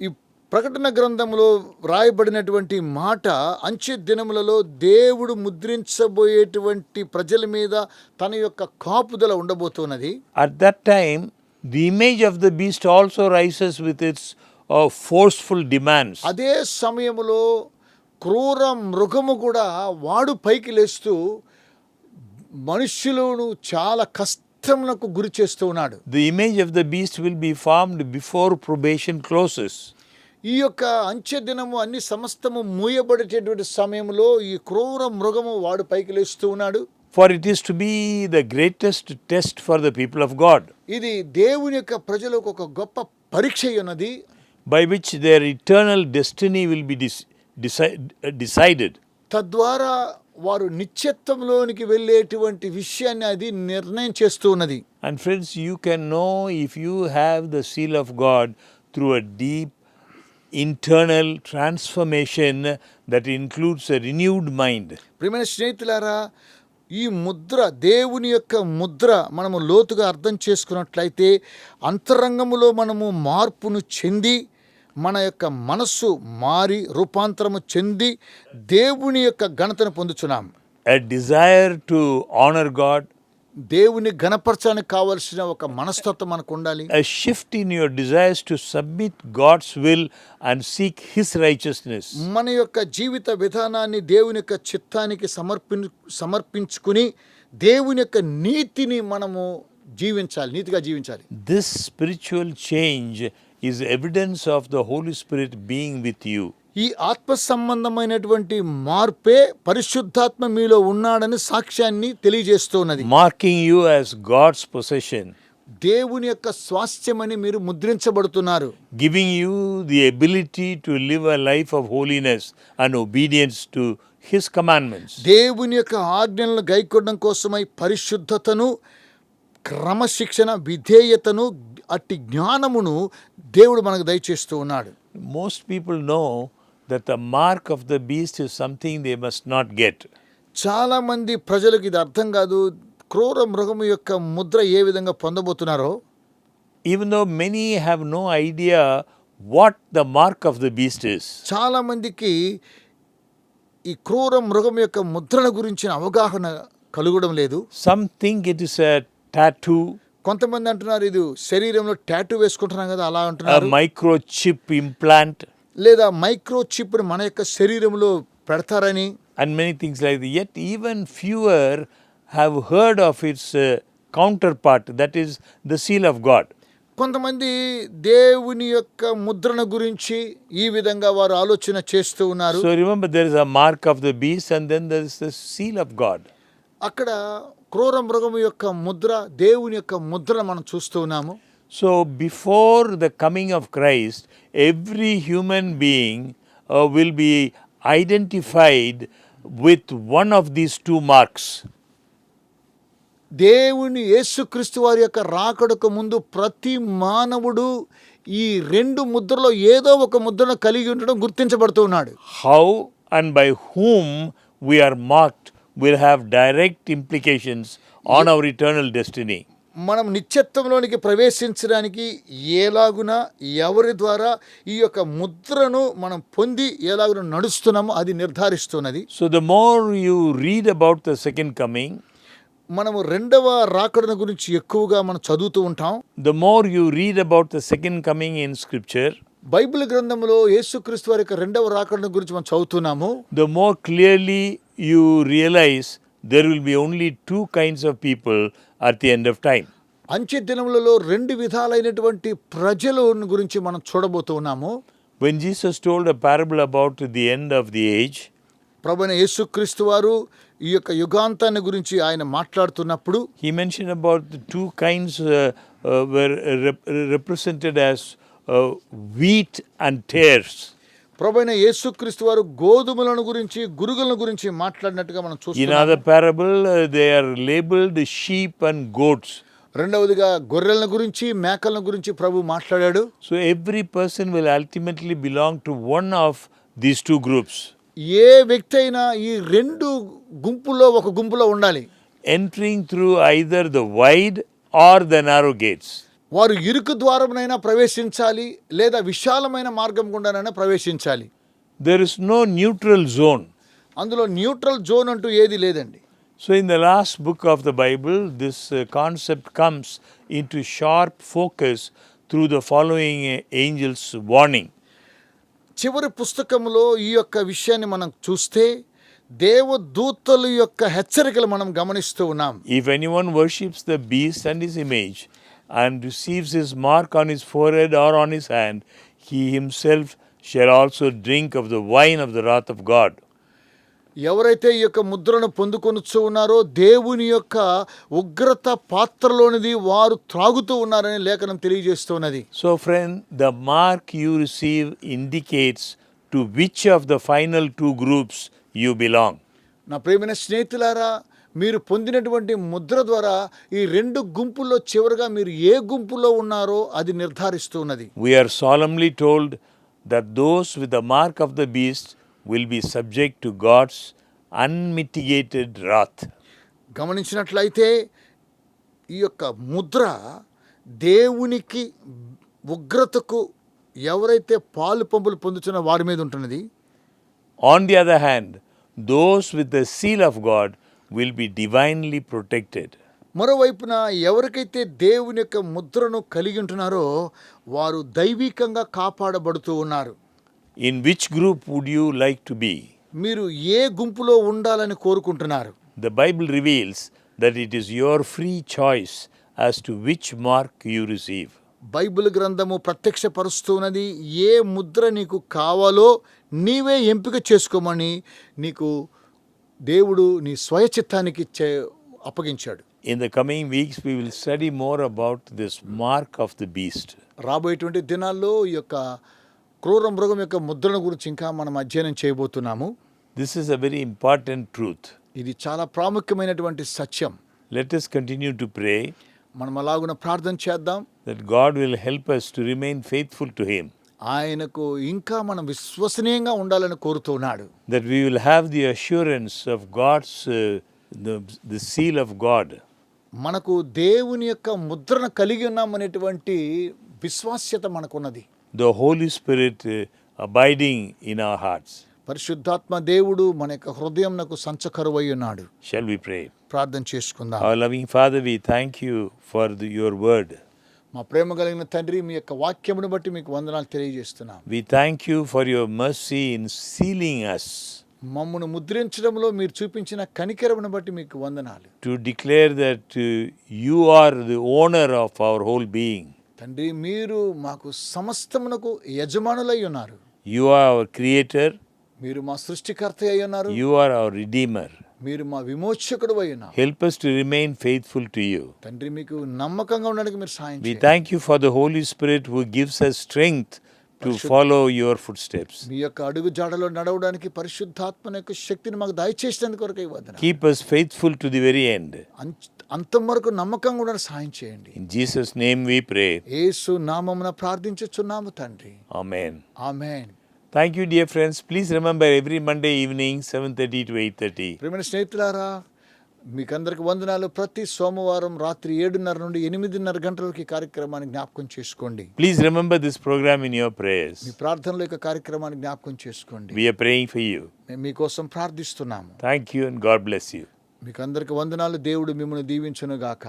[SPEAKER 2] ఈ ప్రకటన గ్రంథంలో వ్రాయబడినటువంటి మాట అంచె దినములలో దేవుడు ముద్రించబోయేటువంటి ప్రజల మీద తన యొక్క కాపుదల ఉండబోతున్నది.
[SPEAKER 1] At that time, the image of the beast also rises with its forceful demands.
[SPEAKER 2] అదే సమయములో క్రూర మృగము కూడా వాడు పైకి లేస్తూ మనుష్యులను చాలా కష్టములకు గురి చేస్తూ ఉన్నాడు.
[SPEAKER 1] The image of the beast will be formed before probation closes.
[SPEAKER 2] ఈ యొక్క అంచె దినము అన్ని సమస్తము మూయబడేటటువంటి సమయంలో ఈ క్రూర మృగము వాడు పైకి లేస్తూ ఉన్నాడు.
[SPEAKER 1] For it is to be the greatest test for the people of God,
[SPEAKER 2] ఇది దేవుని యొక్క ప్రజలకు ఒక గొప్ప పరీక్ష ఉన్నది,
[SPEAKER 1] by which their eternal destiny will be decided.
[SPEAKER 2] తద్వారా వారు నిత్యత్వంలోనికి వెళ్ళేటువంటి విషయాన్ని అది నిర్ణయం చేస్తూ ఉన్నది.
[SPEAKER 1] And friends, you can know if you have the seal of God through a deep internal transformation that includes a renewed mind.
[SPEAKER 2] ప్రియమైన స్నేహితులారా, ఈ ముద్ర, దేవుని యొక్క ముద్ర మనము లోతుగా అర్థం చేసుకున్నట్లయితే అంతరంగములో మనము మార్పును చెంది, మన యొక్క మనస్సు మారి రూపాంతరము చెంది దేవుని యొక్క ఘనతను పొందుచున్నాం.
[SPEAKER 1] A desire to honor God,
[SPEAKER 2] దేవుని ఘనపరచానికి కావలసిన ఒక మనస్తత్వం మనకు ఉండాలి.
[SPEAKER 1] a shift in your desires to submit God's will and seek His righteousness.
[SPEAKER 2] మన యొక్క జీవిత విధానాన్ని దేవుని యొక్క చిత్తానికి సమర్పించుకుని దేవుని యొక్క నీతిని మనము జీవించాలి, నీతిగా జీవించాలి.
[SPEAKER 1] This spiritual change is evidence of the Holy Spirit being with you.
[SPEAKER 2] ఈ ఆత్మ సంబంధమైనటువంటి మార్పే పరిశుద్ధాత్మ మీలో ఉన్నాడని సాక్ష్యాన్ని తెలియజేస్తున్నది.
[SPEAKER 1] Marking you as God's possession.
[SPEAKER 2] దేవుని యొక్క స్వాస్థ్యమని మీరు ముద్రించబడుతున్నారు.
[SPEAKER 1] Giving you the ability to live a life of holiness and obedience to His commandments.
[SPEAKER 2] దేవుని యొక్క ఆజ్ఞలను గైకొనడం కోసమై పరిశుద్ధతను, క్రమశిక్షణ, విధేయతను, అట్టి జ్ఞానమును దేవుడు మనకు దయచేస్తూ ఉన్నాడు.
[SPEAKER 1] Most people know that the mark of the beast is something they must not get.
[SPEAKER 2] చాలా మంది ప్రజలకు ఇది అర్థం కాదు, క్రూర మృగము యొక్క ముద్ర ఏ విధంగా పొందబోతున్నారో.
[SPEAKER 1] Even though many have no idea what the mark of the beast is.
[SPEAKER 2] చాలా మందికి ఈ క్రూర మృగం యొక్క ముద్రల గురించిన అవగాహన కలగడం లేదు.
[SPEAKER 1] Some think it is a tattoo,
[SPEAKER 2] కొంతమంది అంటున్నారు ఇది శరీరంలో టాటూ వేసుకుంటున్నాం కదా అలా
[SPEAKER 1] a
[SPEAKER 2] అంటున్నారు.
[SPEAKER 1] microchip implant,
[SPEAKER 2] లేదా మైక్రో చిప్ని మన యొక్క శరీరంలో పెడతారని,
[SPEAKER 1] and many things like that. Yet even fewer have heard of its counterpart, that is the seal of God.
[SPEAKER 2] కొంతమంది దేవుని యొక్క ముద్రను గురించి ఈ విధంగా వారు ఆలోచన చేస్తూ ఉన్నారు.
[SPEAKER 1] So remember, there is a mark of the beast and then there is the seal of God.
[SPEAKER 2] అక్కడ క్రూర మృగము యొక్క ముద్ర, దేవుని యొక్క ముద్రను మనం చూస్తూ ఉన్నాము.
[SPEAKER 1] So before the coming of Christ, every human being will be identified with one of these two marks.
[SPEAKER 2] దేవుని యేసుక్రీస్తు వారి యొక్క రాకడకు ముందు ప్రతి మానవుడు ఈ రెండు ముద్రలో ఏదో ఒక ముద్రను కలిగి ఉండడం గుర్తించబడుతూ ఉన్నాడు.
[SPEAKER 1] How and by whom we are marked will have direct implications on our eternal destiny.
[SPEAKER 2] మనం నిత్యత్వంలోనికి ప్రవేశించడానికి ఎలాగున ఎవరి ద్వారా ఈ యొక్క ముద్రను మనం పొంది ఎలాగున నడుస్తున్నామో అది నిర్ధారిస్తున్నది.
[SPEAKER 1] So the more you read about the second coming,
[SPEAKER 2] మనము రెండవ రాకడను గురించి ఎక్కువగా మనం చదువుతూ ఉంటాం.
[SPEAKER 1] the more you read about the second coming in scripture,
[SPEAKER 2] Bible గ్రంథంలో యేసుక్రీస్తు వారి యొక్క రెండవ రాకడను గురించి మనం చదువుతున్నాము.
[SPEAKER 1] the more clearly you realize there will be only two kinds of people at the end of time.
[SPEAKER 2] అంత్య దినములలో రెండు విధాలైనటువంటి ప్రజల గురించి మనం చూడబోతూ ఉన్నాము.
[SPEAKER 1] When Jesus told a parable about the end of the age,
[SPEAKER 2] ప్రభువైన యేసుక్రీస్తు వారు ఈ యొక్క యుగాంతాన్ని గురించి ఆయన మాట్లాడుతున్నప్పుడు
[SPEAKER 1] he mentioned about the two kinds were represented as wheat and tares.
[SPEAKER 2] ప్రభువైన యేసుక్రీస్తు వారు గోధుమలను గురించి గురుగులను గురించి మాట్లాడినట్టుగా మనం
[SPEAKER 1] In
[SPEAKER 2] చూస్తున్నాము.
[SPEAKER 1] other parable, they are labeled sheep and goats.
[SPEAKER 2] రెండవదిగా గొర్రెలను గురించి మేకలను గురించి ప్రభు మాట్లాడాడు.
[SPEAKER 1] So every person will ultimately belong to one of these two groups.
[SPEAKER 2] ఏ వ్యక్తి అయినా ఈ రెండు గుంపుల్లో ఒక గుంపులో ఉండాలి.
[SPEAKER 1] Entering through either the wide or the narrow gates.
[SPEAKER 2] వారు ఇరుకు ద్వారమునైనా ప్రవేశించాలి లేదా విశాలమైన మార్గం గుండానైనా ప్రవేశించాలి.
[SPEAKER 1] There is no neutral zone.
[SPEAKER 2] అందులో న్యూట్రల్ జోన్ అంటూ ఏది లేదండి.
[SPEAKER 1] So in the last book of the Bible, this concept comes into sharp focus through the following angel's warning.
[SPEAKER 2] చివరి పుస్తకంలో ఈ యొక్క విషయాన్ని మనం చూస్తే దేవదూతల యొక్క హెచ్చరికలు మనం గమనిస్తూ ఉన్నాం.
[SPEAKER 1] If anyone worships the beast and his image and receives his mark on his forehead or on his hand, he himself shall also drink of the wine of the wrath of God.
[SPEAKER 2] ఎవరైతే ఈ యొక్క ముద్రను పొందుకొనుచు ఉన్నారో దేవుని యొక్క ఉగ్రత పాత్రలోనిది వారు త్రాగుతూ ఉన్నారని లేఖనం తెలియజేస్తున్నది.
[SPEAKER 1] So friend, the mark you receive indicates to which of the final two groups you belong.
[SPEAKER 2] నా ప్రియమైన స్నేహితులారా, మీరు పొందినటువంటి ముద్ర ద్వారా ఈ రెండు గుంపుల్లో చివరిగా మీరు ఏ గుంపులో ఉన్నారో అది నిర్ధారిస్తున్నది.
[SPEAKER 1] We are solemnly told that those with the mark of the beast will be subject to God's unmitigated wrath.
[SPEAKER 2] గమనించినట్లయితే ఈ యొక్క ముద్ర దేవునికి ఉగ్రతకు ఎవరైతే పాలు పంపులు పొందుతున్న వారి మీద ఉంటున్నది.
[SPEAKER 1] On the other hand, those with the seal of God will be divinely protected.
[SPEAKER 2] మరోవైపున ఎవరికైతే దేవుని యొక్క ముద్రను కలిగి ఉంటున్నారో వారు దైవికంగా కాపాడబడుతూ ఉన్నారు.
[SPEAKER 1] In which group would you like to be?
[SPEAKER 2] మీరు ఏ గుంపులో ఉండాలని కోరుకుంటున్నారు?
[SPEAKER 1] The Bible reveals that it is your free choice as to which mark you receive.
[SPEAKER 2] Bible గ్రంథము ప్రత్యక్షపరుస్తున్నది ఏ ముద్ర నీకు కావాలో నీవే ఎంపిక చేసుకోమని నీకు దేవుడు నీ స్వయచిత్తానికి అప్పగించాడు.
[SPEAKER 1] In the coming weeks, we will study more about this mark of the beast.
[SPEAKER 2] రాబోయేటువంటి దినాల్లో ఈ యొక్క క్రూర మృగం యొక్క ముద్రను గురించి ఇంకా మనం అధ్యయనం చేయబోతున్నాము.
[SPEAKER 1] This is a very important truth.
[SPEAKER 2] ఇది చాలా ప్రాముఖ్యమైనటువంటి సత్యం.
[SPEAKER 1] Let us continue to pray
[SPEAKER 2] మనం అలాగున ప్రార్థన చేద్దాం.
[SPEAKER 1] that God will help us to remain faithful to Him,
[SPEAKER 2] ఆయనకు ఇంకా మనం విశ్వసనీయంగా ఉండాలని కోరుతున్నాడు.
[SPEAKER 1] that we will have the assurance of God's, the seal of God.
[SPEAKER 2] మనకు దేవుని యొక్క ముద్రను కలిగి ఉన్నామనేటువంటి విశ్వాస్యత మనకున్నది.
[SPEAKER 1] The Holy Spirit abiding in our hearts.
[SPEAKER 2] పరిశుద్ధాత్మ దేవుడు మన యొక్క హృదయంనకు సంచకరువై ఉన్నాడు.
[SPEAKER 1] Shall we pray?
[SPEAKER 2] ప్రార్థన చేసుకుందాం.
[SPEAKER 1] Our loving Father, we thank you for your word.
[SPEAKER 2] మా ప్రేమ కలిగిన తండ్రి, మీ యొక్క వాక్యమును బట్టి మీకు వందనాలు తెలియజేస్తున్నాం.
[SPEAKER 1] We thank you for your mercy in sealing us,
[SPEAKER 2] మమ్మను ముద్రించడంలో మీరు చూపించిన కనికరమును బట్టి మీకు వందనాలు.
[SPEAKER 1] to declare that you are the owner of our whole being.
[SPEAKER 2] తండ్రి మీరు మాకు సమస్తమునకు యజమానులై ఉన్నారు.
[SPEAKER 1] You are our creator.
[SPEAKER 2] మీరు మా సృష్టికర్త అయి ఉన్నారు.
[SPEAKER 1] You are our redeemer.
[SPEAKER 2] మీరు మా విమోచకుడు అయి ఉన్నారు.
[SPEAKER 1] Help us to remain faithful to you.
[SPEAKER 2] తండ్రి మీకు నమ్మకంగా ఉండడానికి మీరు సహాయం
[SPEAKER 1] We
[SPEAKER 2] చేయండి.
[SPEAKER 1] thank you for the Holy Spirit who gives us strength to follow your footsteps.
[SPEAKER 2] మీ యొక్క అడుగు జాడలో నడవడానికి పరిశుద్ధాత్మ యొక్క శక్తిని మాకు దయచేసినందుకు కొరకై వందనాలు.
[SPEAKER 1] Keep us faithful to the very end.
[SPEAKER 2] అంతం వరకు నమ్మకంగా ఉండడానికి సహాయం చేయండి.
[SPEAKER 1] In Jesus' name we pray.
[SPEAKER 2] యేసు నామమున ప్రార్థించుచున్నాము తండ్రి.
[SPEAKER 1] Amen.
[SPEAKER 2] Amen.
[SPEAKER 1] Thank you, dear friends. Please remember every Monday evening 7:30 to 8:30.
[SPEAKER 2] ప్రియమైన స్నేహితులారా, మీకందరికి వందనాలు. ప్రతి సోమవారం రాత్రి 7:30 నుండి 8:30 గంటల వరకు ఈ కార్యక్రమాన్ని జ్ఞాపకం చేసుకోండి.
[SPEAKER 1] Please remember this program in your prayers.
[SPEAKER 2] మీ ప్రార్థనలో యొక్క కార్యక్రమాన్ని జ్ఞాపకం చేసుకోండి.
[SPEAKER 1] We are praying for you.
[SPEAKER 2] మేము మీకోసం ప్రార్థిస్తున్నాము.
[SPEAKER 1] Thank you and God bless you.
[SPEAKER 2] మీకందరికి వందనాలు. దేవుడు మిమ్మల్ని దీవించును గాక.